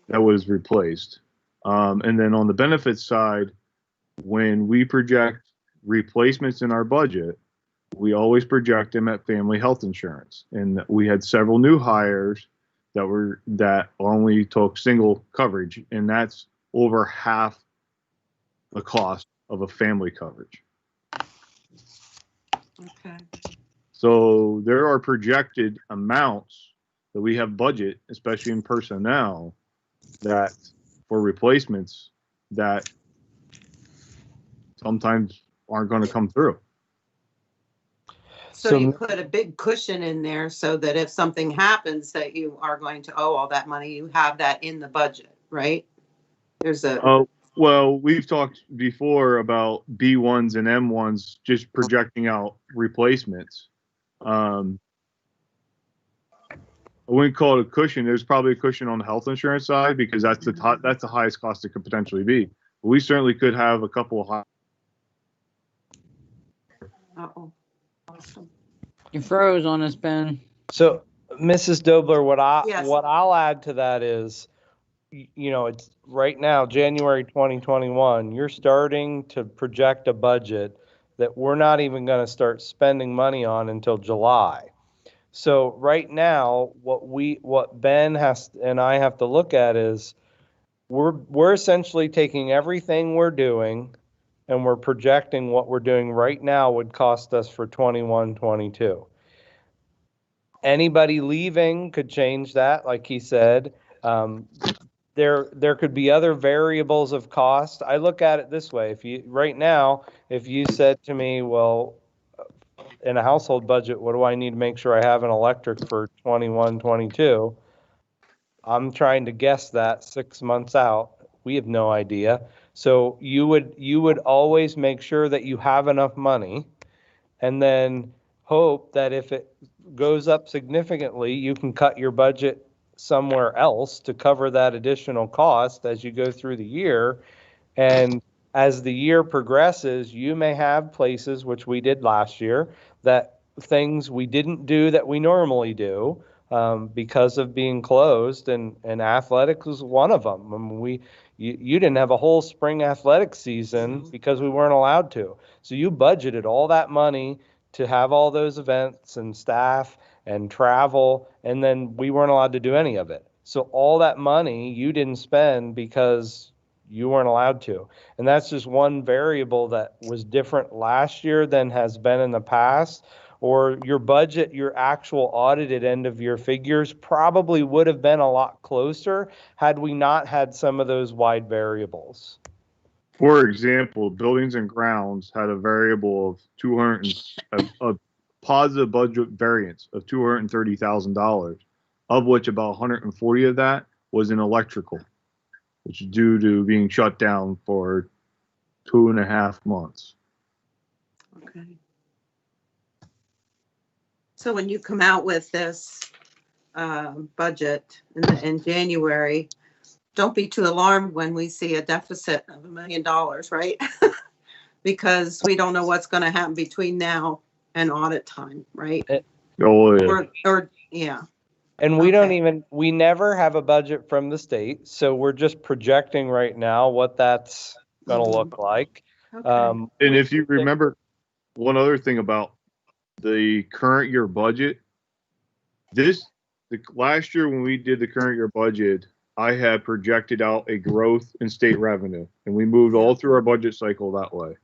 C: That was replaced. And then on the benefits side, when we project replacements in our budget, we always project them at family health insurance. And we had several new hires that only took single coverage, and that's over half the cost of a family coverage.
K: Okay.
C: So there are projected amounts that we have budget, especially in personnel, that for replacements that sometimes aren't going to come through.
K: So you put a big cushion in there so that if something happens that you are going to owe all that money, you have that in the budget, right? There's a.
C: Well, we've talked before about B1s and M1s just projecting out replacements. I wouldn't call it a cushion. There's probably a cushion on the health insurance side because that's that's the highest cost it could potentially be. But we certainly could have a couple of high.
K: Uh-oh. Awesome.
D: You froze on us, Ben.
A: So, Mrs. Dobler,
K: Yes.
A: what I'll add to that is, you know, it's right now, January 2021, you're starting to project a budget that we're not even going to start spending money on until July. So right now, what Ben has and I have to look at is we're essentially taking everything we're doing and we're projecting what we're doing right now would cost us for 21, 22. Anybody leaving could change that, like he said. There could be other variables of cost. I look at it this way. If you said to me, well, in a household budget, what do I need to make sure I have an electric for 21, 22? I'm trying to guess that 6 months out. We have no idea. So you would always make sure that you have enough money and then hope that if it goes up significantly, you can cut your budget somewhere else to cover that additional cost as you go through the year. And as the year progresses, you may have places, which we did last year, that things we didn't do that we normally do because of being closed, and athletics was one of them. I mean, you didn't have a whole spring athletic season because we weren't allowed to. So you budgeted all that money to have all those events and staff and travel, and then we weren't allowed to do any of it. So all that money you didn't spend because you weren't allowed to. And that's just one variable that was different last year than has been in the past. Or your budget, your actual audited end of year figures probably would have been a lot closer had we not had some of those wide variables.
C: For example, buildings and grounds had a variable of a positive budget variance of $230,000, of which about 140 of that was in electrical, which is due to being shut down for 2.5 months.
K: Okay. So when you come out with this budget in January, don't be too alarmed when we see a deficit of $1 million, right? Because we don't know what's going to happen between now and audit time, right?
C: Oh, yeah.
K: Or yeah.
A: And we never have a budget from the state, so we're just projecting right now what that's going to look like.
K: Okay.
C: And if you remember, one other thing about the current year budget, last year when we did the current year budget, I had projected out a growth in state revenue, and we moved all through our budget cycle that way.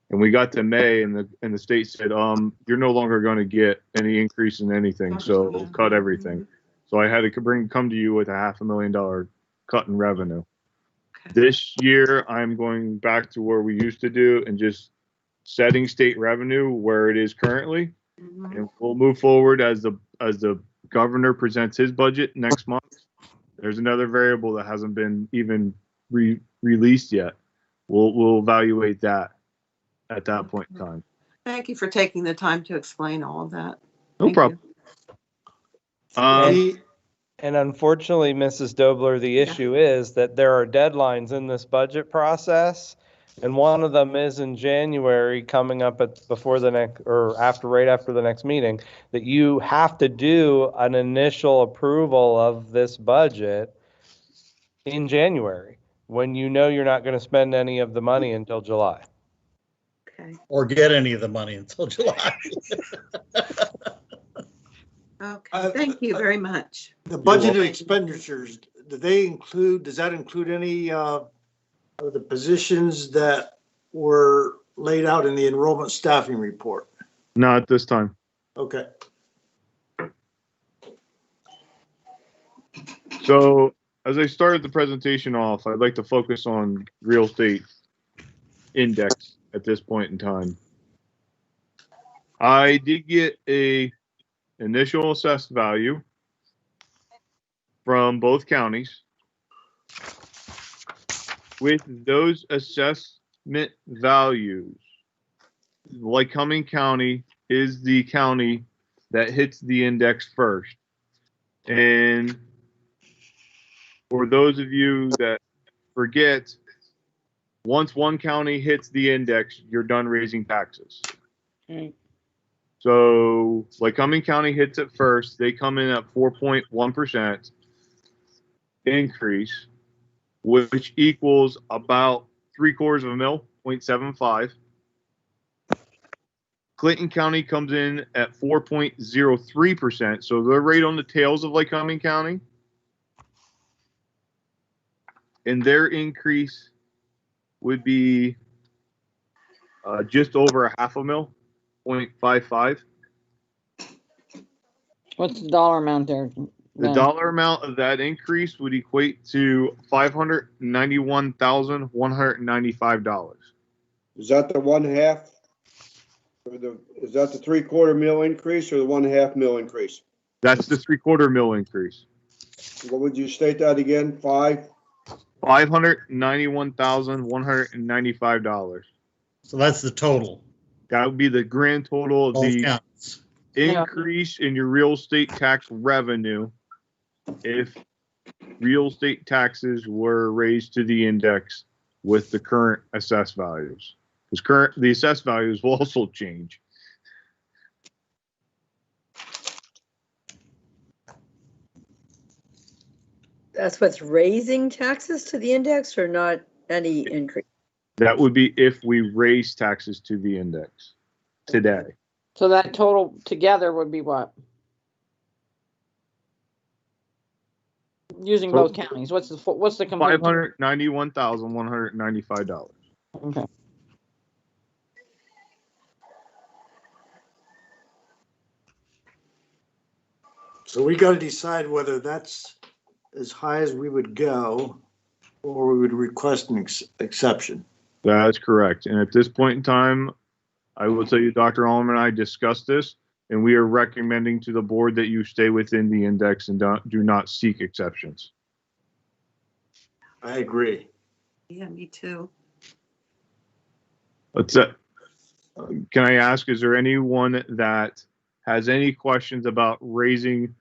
C: And we got to May, and the state said, you're no longer going to get any increase in anything, so we'll cut everything. So I had to come to you with a $500,000 cut in revenue. Okay. This year, I'm going back to where we used to do and just setting state revenue where it is currently, and we'll move forward as the governor presents his budget next month. There's another variable that hasn't been even released yet. We'll evaluate that at that point in time.
K: Thank you for taking the time to explain all of that.
C: No problem.
A: And unfortunately, Mrs. Dobler, the issue is that there are deadlines in this budget process, and one of them is in January, coming up right after the next meeting, that you have to do an initial approval of this budget in January, when you know you're not going to spend any of the money until July.
K: Okay.
B: Or get any of the money until July.
K: Okay, thank you very much.
L: The budgeted expenditures, does that include any of the positions that were laid out in the enrollment staffing report?
C: Not at this time.
L: Okay.
C: So as I started the presentation off, I'd like to focus on real estate index at this point in time. I did get a initial assessed value from both counties. With those assessment values, Lycoming County is the county that hits the index first. And for those of you that forget, once one county hits the index, you're done raising taxes.
D: Mm.
C: So Lycoming County hits it first. They come in at 4.1% increase, which equals about 3/4 of a mil, 0.75. Clinton County comes in at 4.03%. So they're right on the tails of Lycoming County. And their increase would be just over a half a mil, 0.55.
D: What's the dollar amount there?
C: The dollar amount of that increase would equate to $591,195.
G: Is that the 1/2? Or is that the 3/4 mil increase or the 1/2 mil increase?
C: That's the 3/4 mil increase.
G: What would you state that again?
C: $591,195.
B: So that's the total.
C: That would be the grand total of
B: All
C: the
B: counts.
C: increase in your real estate tax revenue if real estate taxes were raised to the index with the current assessed values. Because the assessed values will also change.
E: That's what's raising taxes to the index or not any increase?
C: That would be if we raise taxes to the index today.
D: So that total together would be what? Using both counties, what's the complete?
C: $591,195.
D: Okay.
L: So we got to decide whether that's as high as we would go or we would request an exception.
C: That's correct. And at this point in time, I will tell you, Dr. Allman and I discussed this, and we are recommending to the board that you stay within the index and do not seek exceptions.
L: I agree.
K: Yeah, me too.
C: Can I ask, is there anyone that has any questions about raising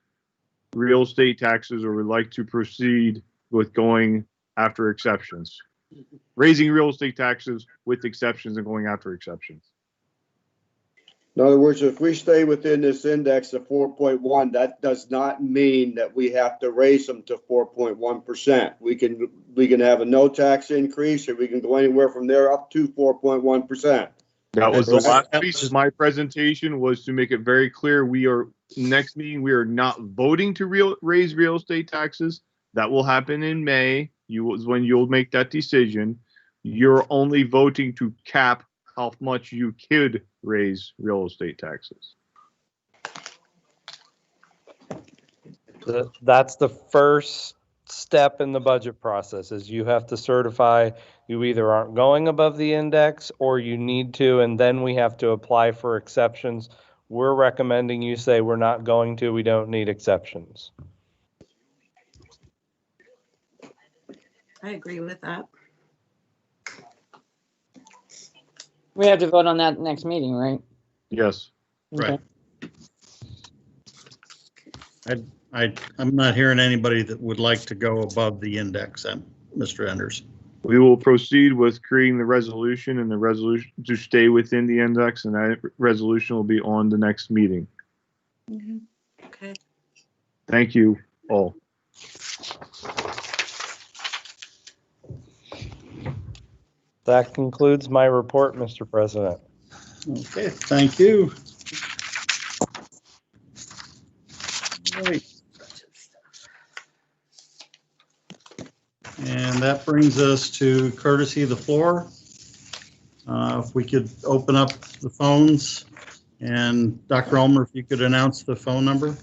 C: real estate taxes or would like to proceed with going after exceptions? Raising real estate taxes with exceptions and going after exceptions.
G: In other words, if we stay within this index of 4.1, that does not mean that we have to raise them to 4.1%. We can have a no tax increase, or we can go anywhere from there up to 4.1%.
C: That was the last piece of my presentation, was to make it very clear next meeting we are not voting to raise real estate taxes. That will happen in May. When you'll make that decision. You're only voting to cap how much you could raise real estate taxes.
A: That's the first step in the budget process, is you have to certify you either aren't going above the index or you need to, and then we have to apply for exceptions. We're recommending you say we're not going to, we don't need exceptions.
K: I agree with that.
D: We have to vote on that next meeting, right?
C: Yes.
B: Right. I'm not hearing anybody that would like to go above the index, Mr. Enders.
C: We will proceed with creating the resolution and the resolution to stay within the index, and that resolution will be on the next meeting.
K: Mm-hmm. Okay.
C: Thank you all.
A: That concludes my report, Mr. President.
B: Okay, thank you. All right. And And that brings us to courtesy of the floor. If we could open up the phones, and Dr. Ulmer, if you could announce the phone number.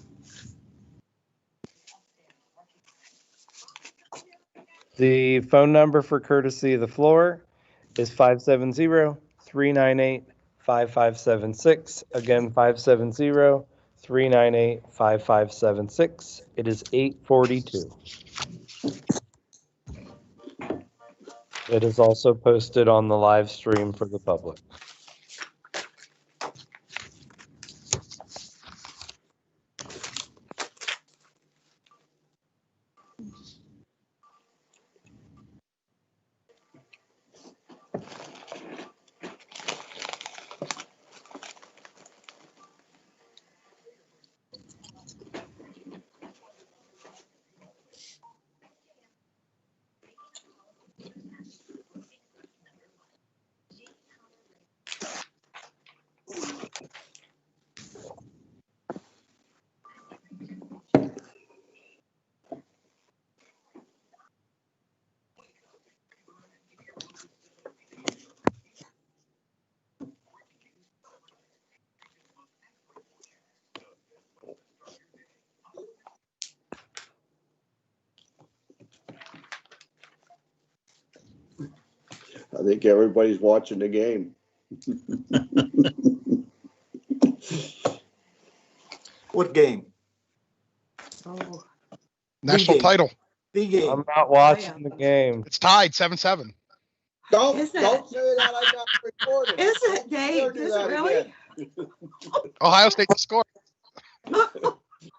A: The phone number for courtesy of the floor is 570-398-5576. Again, 570-398-5576. It is 8:42. It is also posted on the live stream for the public.
G: I think everybody's watching the game.
L: What game?
K: Oh,
J: National
L: game.
J: title.
L: The game.
A: I'm not watching the game.
J: It's tied 7-7.
G: Don't
K: Is
G: say
K: it?
G: that. I got recorded.
K: Is it, Dave?
G: Do
K: Is
G: that
K: it really?
G: again.
J: Ohio State to score.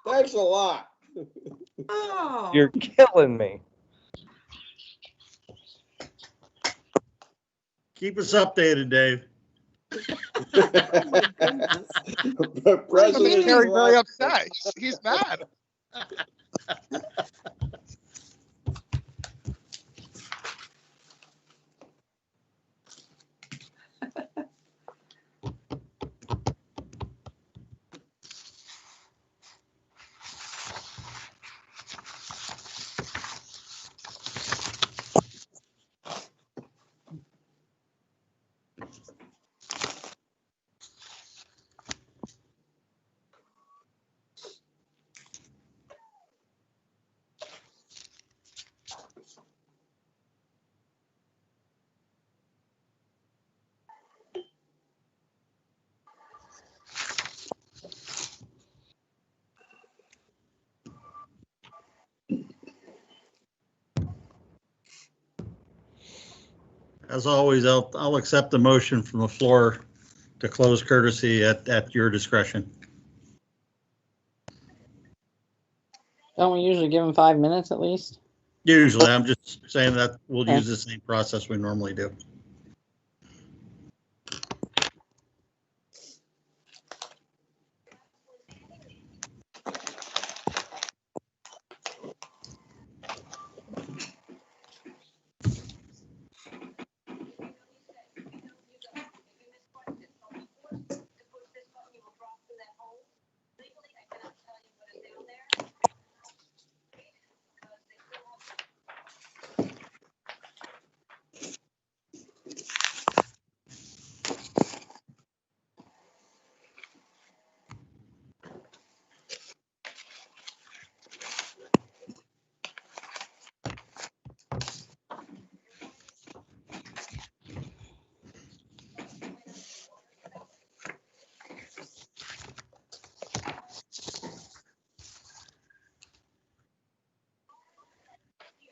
G: Thanks a lot.
K: Oh.
A: You're killing me.
B: Keep us updated, Dave.
G: The president
J: Very, very
G: is
J: upset. He's mad.
B: As always, I'll accept the motion from the floor to close courtesy at your discretion.
D: Don't we usually give them 5 minutes at least?
B: Usually, I'm just saying that we'll use the same process we normally do.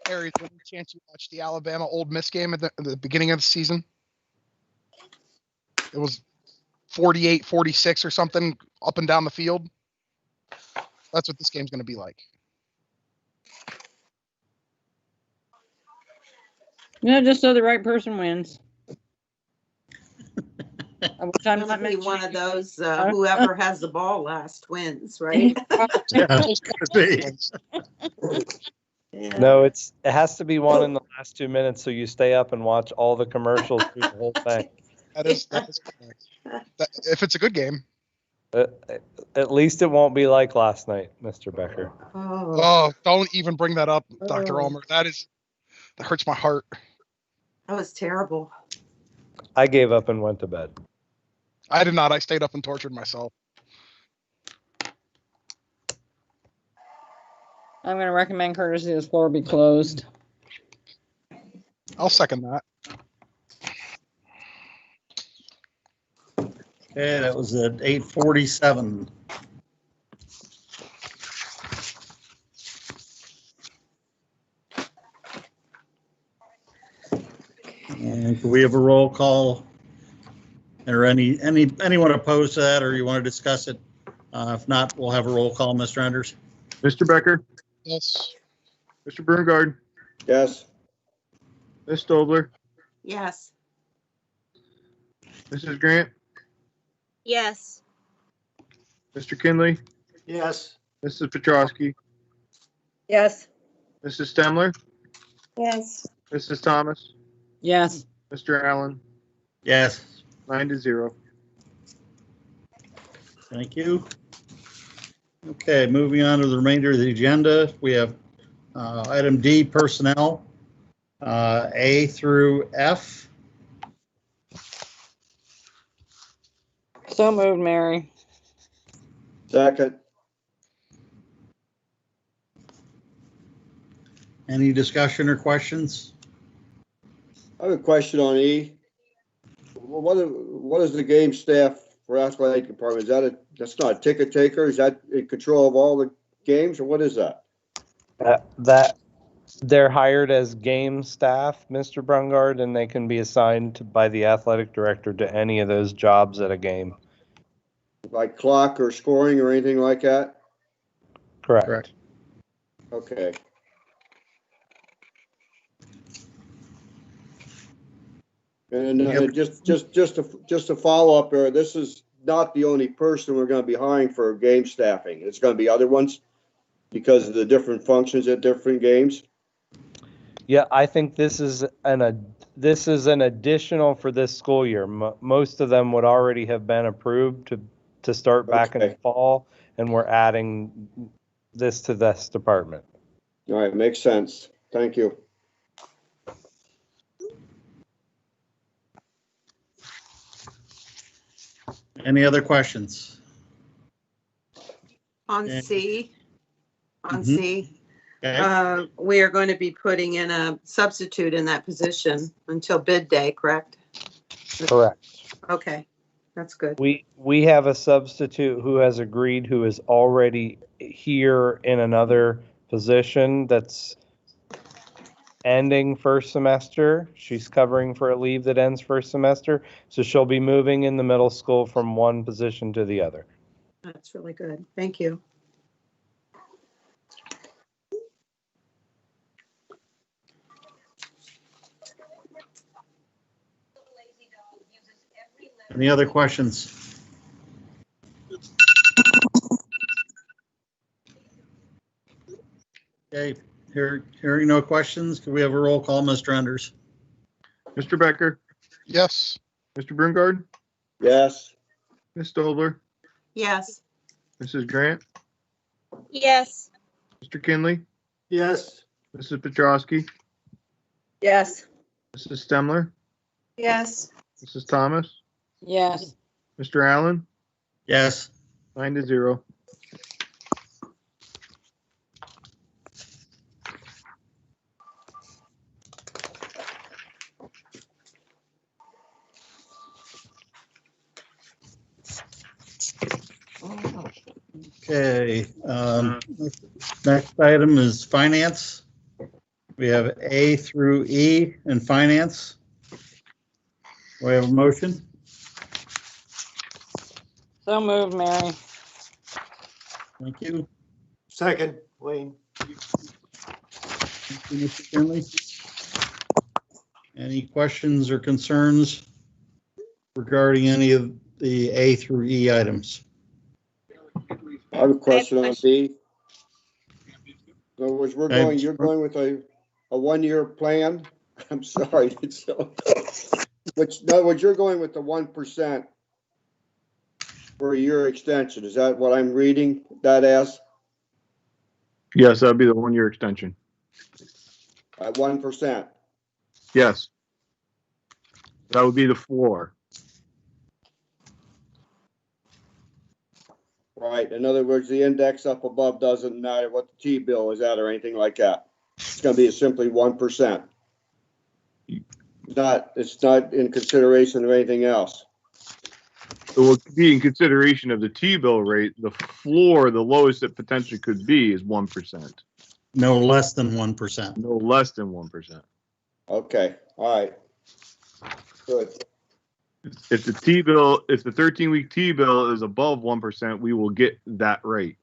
J: Harry, is there any chance you watched the Alabama Ole Miss game at the beginning of the season? It was 48-46 or something up and down the field. That's what this game's going to be like.
D: Yeah, just so the right person wins. Which I'm
K: It's
D: not
K: gonna be
D: mentioning.
K: one of those, whoever has the ball last wins, right?
B: Yeah, it's gonna be.
K: Yeah.
A: No, it has to be one in the last 2 minutes, so you stay up and watch all the commercials through the whole thing.
J: That is correct. If it's a good game.
A: At least it won't be like last night, Mr. Becker.
K: Oh,
J: Oh, don't even bring that up, Dr.
K: Oh.
J: Ulmer. That is That hurts my heart.
K: That was terrible.
A: I gave up and went to bed.
J: I did not. I stayed up and tortured myself.
D: I'm going to recommend courtesy the floor be closed.
J: I'll second that.
B: Okay, that was at 8:47. And can we have a roll call? Or anyone opposed to that, or you want to discuss it? If not, we'll have a roll call, Mr. Enders.
C: Mr. Becker,
J: Yes.
C: Mr. Brungard,
G: Yes.
C: Ms. Stobler,
K: Yes.
C: Mrs. Grant,
I: Yes.
C: Mr. Kinley,
L: Yes.
C: Mrs. Petrowski,
E: Yes.
C: Mrs. Stemler,
M: Yes.
C: Mrs. Thomas,
D: Yes.
C: Mr. Allen,
B: Yes.
C: 9-0.
B: Thank you. Okay, moving on to the remainder of the agenda, we have item D, personnel, A through F.
D: So moved, Mary.
G: Second.
B: Any discussion or questions?
G: I have a question on E. What is the game staff for athletic department? That's not a ticket taker? Is that in control of all the games, or what is that?
A: That they're hired as game staff, Mr. Brungard, and they can be assigned by the athletic director to any of those jobs at a game.
G: Like clock or scoring or anything like that?
A: Correct.
G: Okay. And just to follow up there, this is not the only person we're going to be hiring for game staffing. It's going to be other ones because of the different functions at different games.
A: Yeah, I think this is an additional for this school year. Most of them would already have been approved to start back in the fall, and we're adding this to this department.
G: All right, makes sense. Thank you.
B: Any other questions?
K: On
B: Yeah.
K: C, on
B: Mhm.
K: C,
B: Okay.
K: we are going to be putting in a substitute in that position until bid day, correct?
A: Correct.
K: Okay, that's good.
A: We have a substitute who has agreed, who is already here in another position that's ending first semester. She's covering for a leave that ends first semester, so she'll be moving in the middle school from one position to the other.
K: That's really good. Thank you.
B: Any other questions? Okay, hearing no questions, can we have a roll call, Mr. Enders?
C: Mr. Becker,
J: Yes.
C: Mr. Brungard,
G: Yes.
C: Ms. Stobler,
K: Yes.
C: Mrs. Grant,
I: Yes.
C: Mr. Kinley,
L: Yes.
C: Mrs. Petrowski,
E: Yes.
C: Mrs. Stemler,
M: Yes.
C: Mrs. Thomas,
D: Yes.
C: Mr. Allen,
B: Yes.
C: 9-0.
B: Okay, next item is finance. We have A through E in finance. We have a motion.
D: So moved, Mary.
B: Thank you.
L: Second, Wayne.
B: Thank you, Mr. Finley. Any questions or concerns regarding any of the A through E items?
G: I have a question on B. In other words,
B: Okay.
G: you're going with a 1-year plan? I'm sorry. Which, in other words, you're going with the 1% for a year extension. Is that what I'm reading that as?
C: Yes, that'd be the 1-year extension.
G: At 1%.
C: Yes. That would be the floor.
G: Right. In other words, the index up above doesn't matter what the T-bill is at or anything like that. It's going to be simply 1%. It's not in consideration of anything else.
C: It will be in consideration of the T-bill rate. The floor, the lowest it potentially could be, is 1%.
B: No less than 1%.
C: No less than 1%.
G: Okay. All right. Good.
C: If the 13-week T-bill is above 1%, we will get that rate.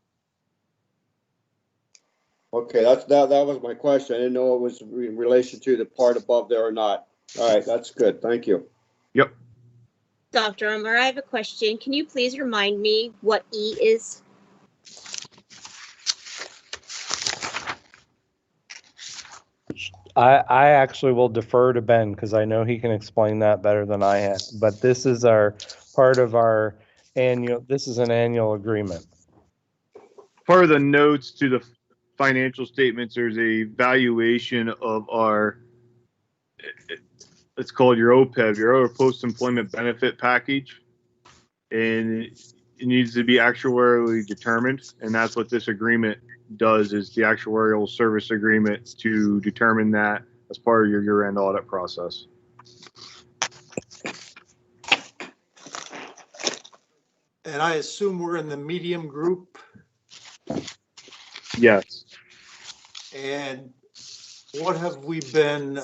G: Okay, that was my question. I didn't know it was in relation to the part above there or not. All right, that's good. Thank you.
C: Yep.
O: Dr. Umar, I have a question. Can you please remind me what E is?
A: I actually will defer to Ben because I know he can explain that better than I have. But this is our part of our annual. This is an annual agreement.
C: Part of the notes to the financial statements, there's a valuation of our, it's called your OPEB, your other post-employment benefit package, and it needs to be actuarially determined, and that's what this agreement does, is the actuarial service agreement to determine that as part of your year-end audit process.
L: And I assume we're in the medium group.
C: Yes.
L: And what have we been,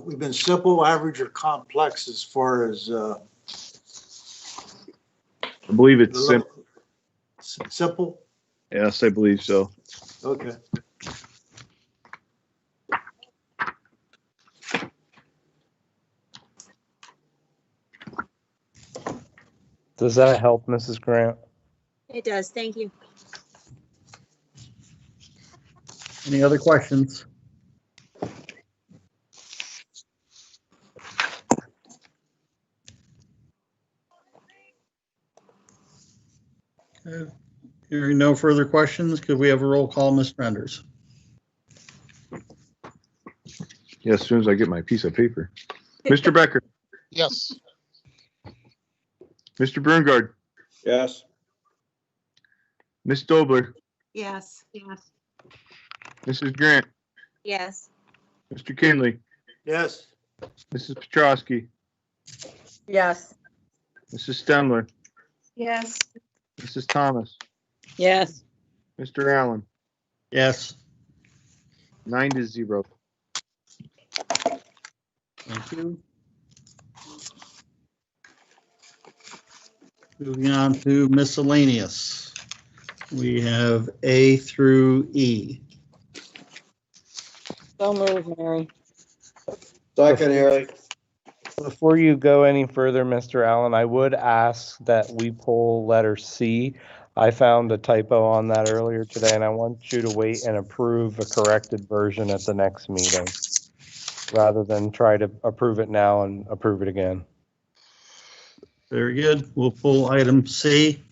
L: we've been simple, average, or complex as far as
C: I believe it's simple.
L: Simple?
C: Yes, I believe so.
L: Okay.
A: Does that help, Mrs. Grant?
O: It does. Thank you.
B: Any other questions? Hearing no further questions, could we have a roll call, Mr. Enders?
C: Yeah, as soon as I get my piece of paper. Mr. Becker.
J: Yes.
C: Mr. Berngard.
G: Yes.
C: Ms. Dobler.
K: Yes. Yes.
C: Mrs. Grant.
O: Yes.
C: Mr. Kinley.
L: Yes.
C: Mrs. Petrosky.
E: Yes.
C: Mrs. Stemler.
M: Yes.
C: Mrs. Thomas.
D: Yes.
C: Mr. Allen.
B: Yes.
C: 9-0.
B: Thank you. Moving on to miscellaneous. We have A through E.
D: So moved, Mary.
G: Second, Harry.
A: Before you go any further, Mr. Allen, I would ask that we pull letter C. I found a typo on that earlier today, and I want you to wait and approve a corrected version at the next meeting, rather than try to approve it now and approve it again.
B: Very good. We'll pull item C.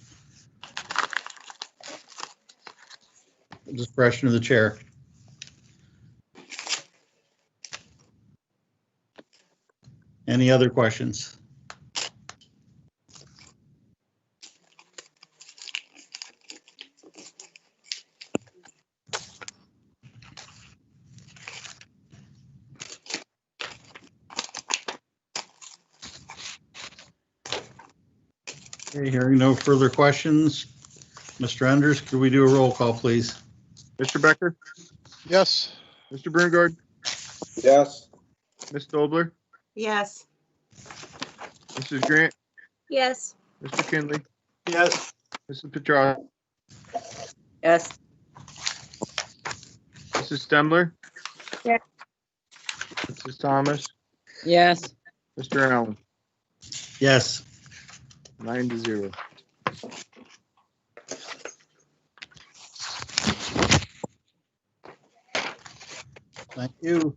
B: Discretion of the chair. Any other questions? Okay, hearing no further questions. Mr. Enders, could we do a roll call, please?
C: Mr. Becker.
J: Yes.
C: Mr. Berngard.
G: Yes.
C: Ms. Dobler.
K: Yes.
C: Mrs. Grant.
O: Yes.
C: Mr. Kinley.
L: Yes.
C: Mrs. Petrosky.
E: Yes.
C: Mrs. Stemler.
O: Yes.
C: Mrs. Thomas.
D: Yes.
C: Mr. Allen.
B: Yes.
C: 9-0.
B: Thank you.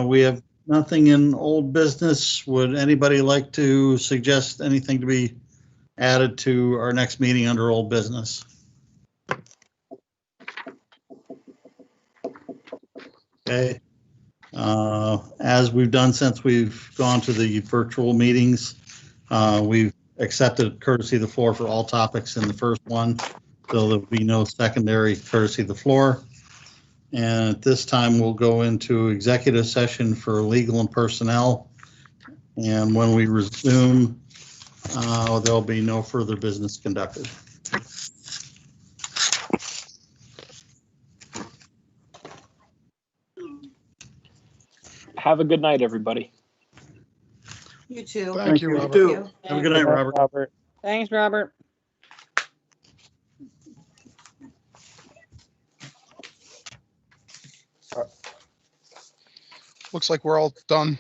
B: We have nothing in old business. Would anybody like to suggest anything to be added to our next meeting under old business? Okay. As we've done since we've gone to the virtual meetings, we've accepted courtesy of the floor for all topics in the first one, so there'll be no secondary courtesy of the floor. And at this time, we'll go into executive session for legal and personnel. And when we resume, there'll be no further business conducted.
N: Have a good night, everybody.
K: You too.
J: Thank you,
B: you.
J: Robert.
B: Too. Have a good night, Robert.
A: Robert.
D: Thanks, Robert.
J: Looks like we're all done.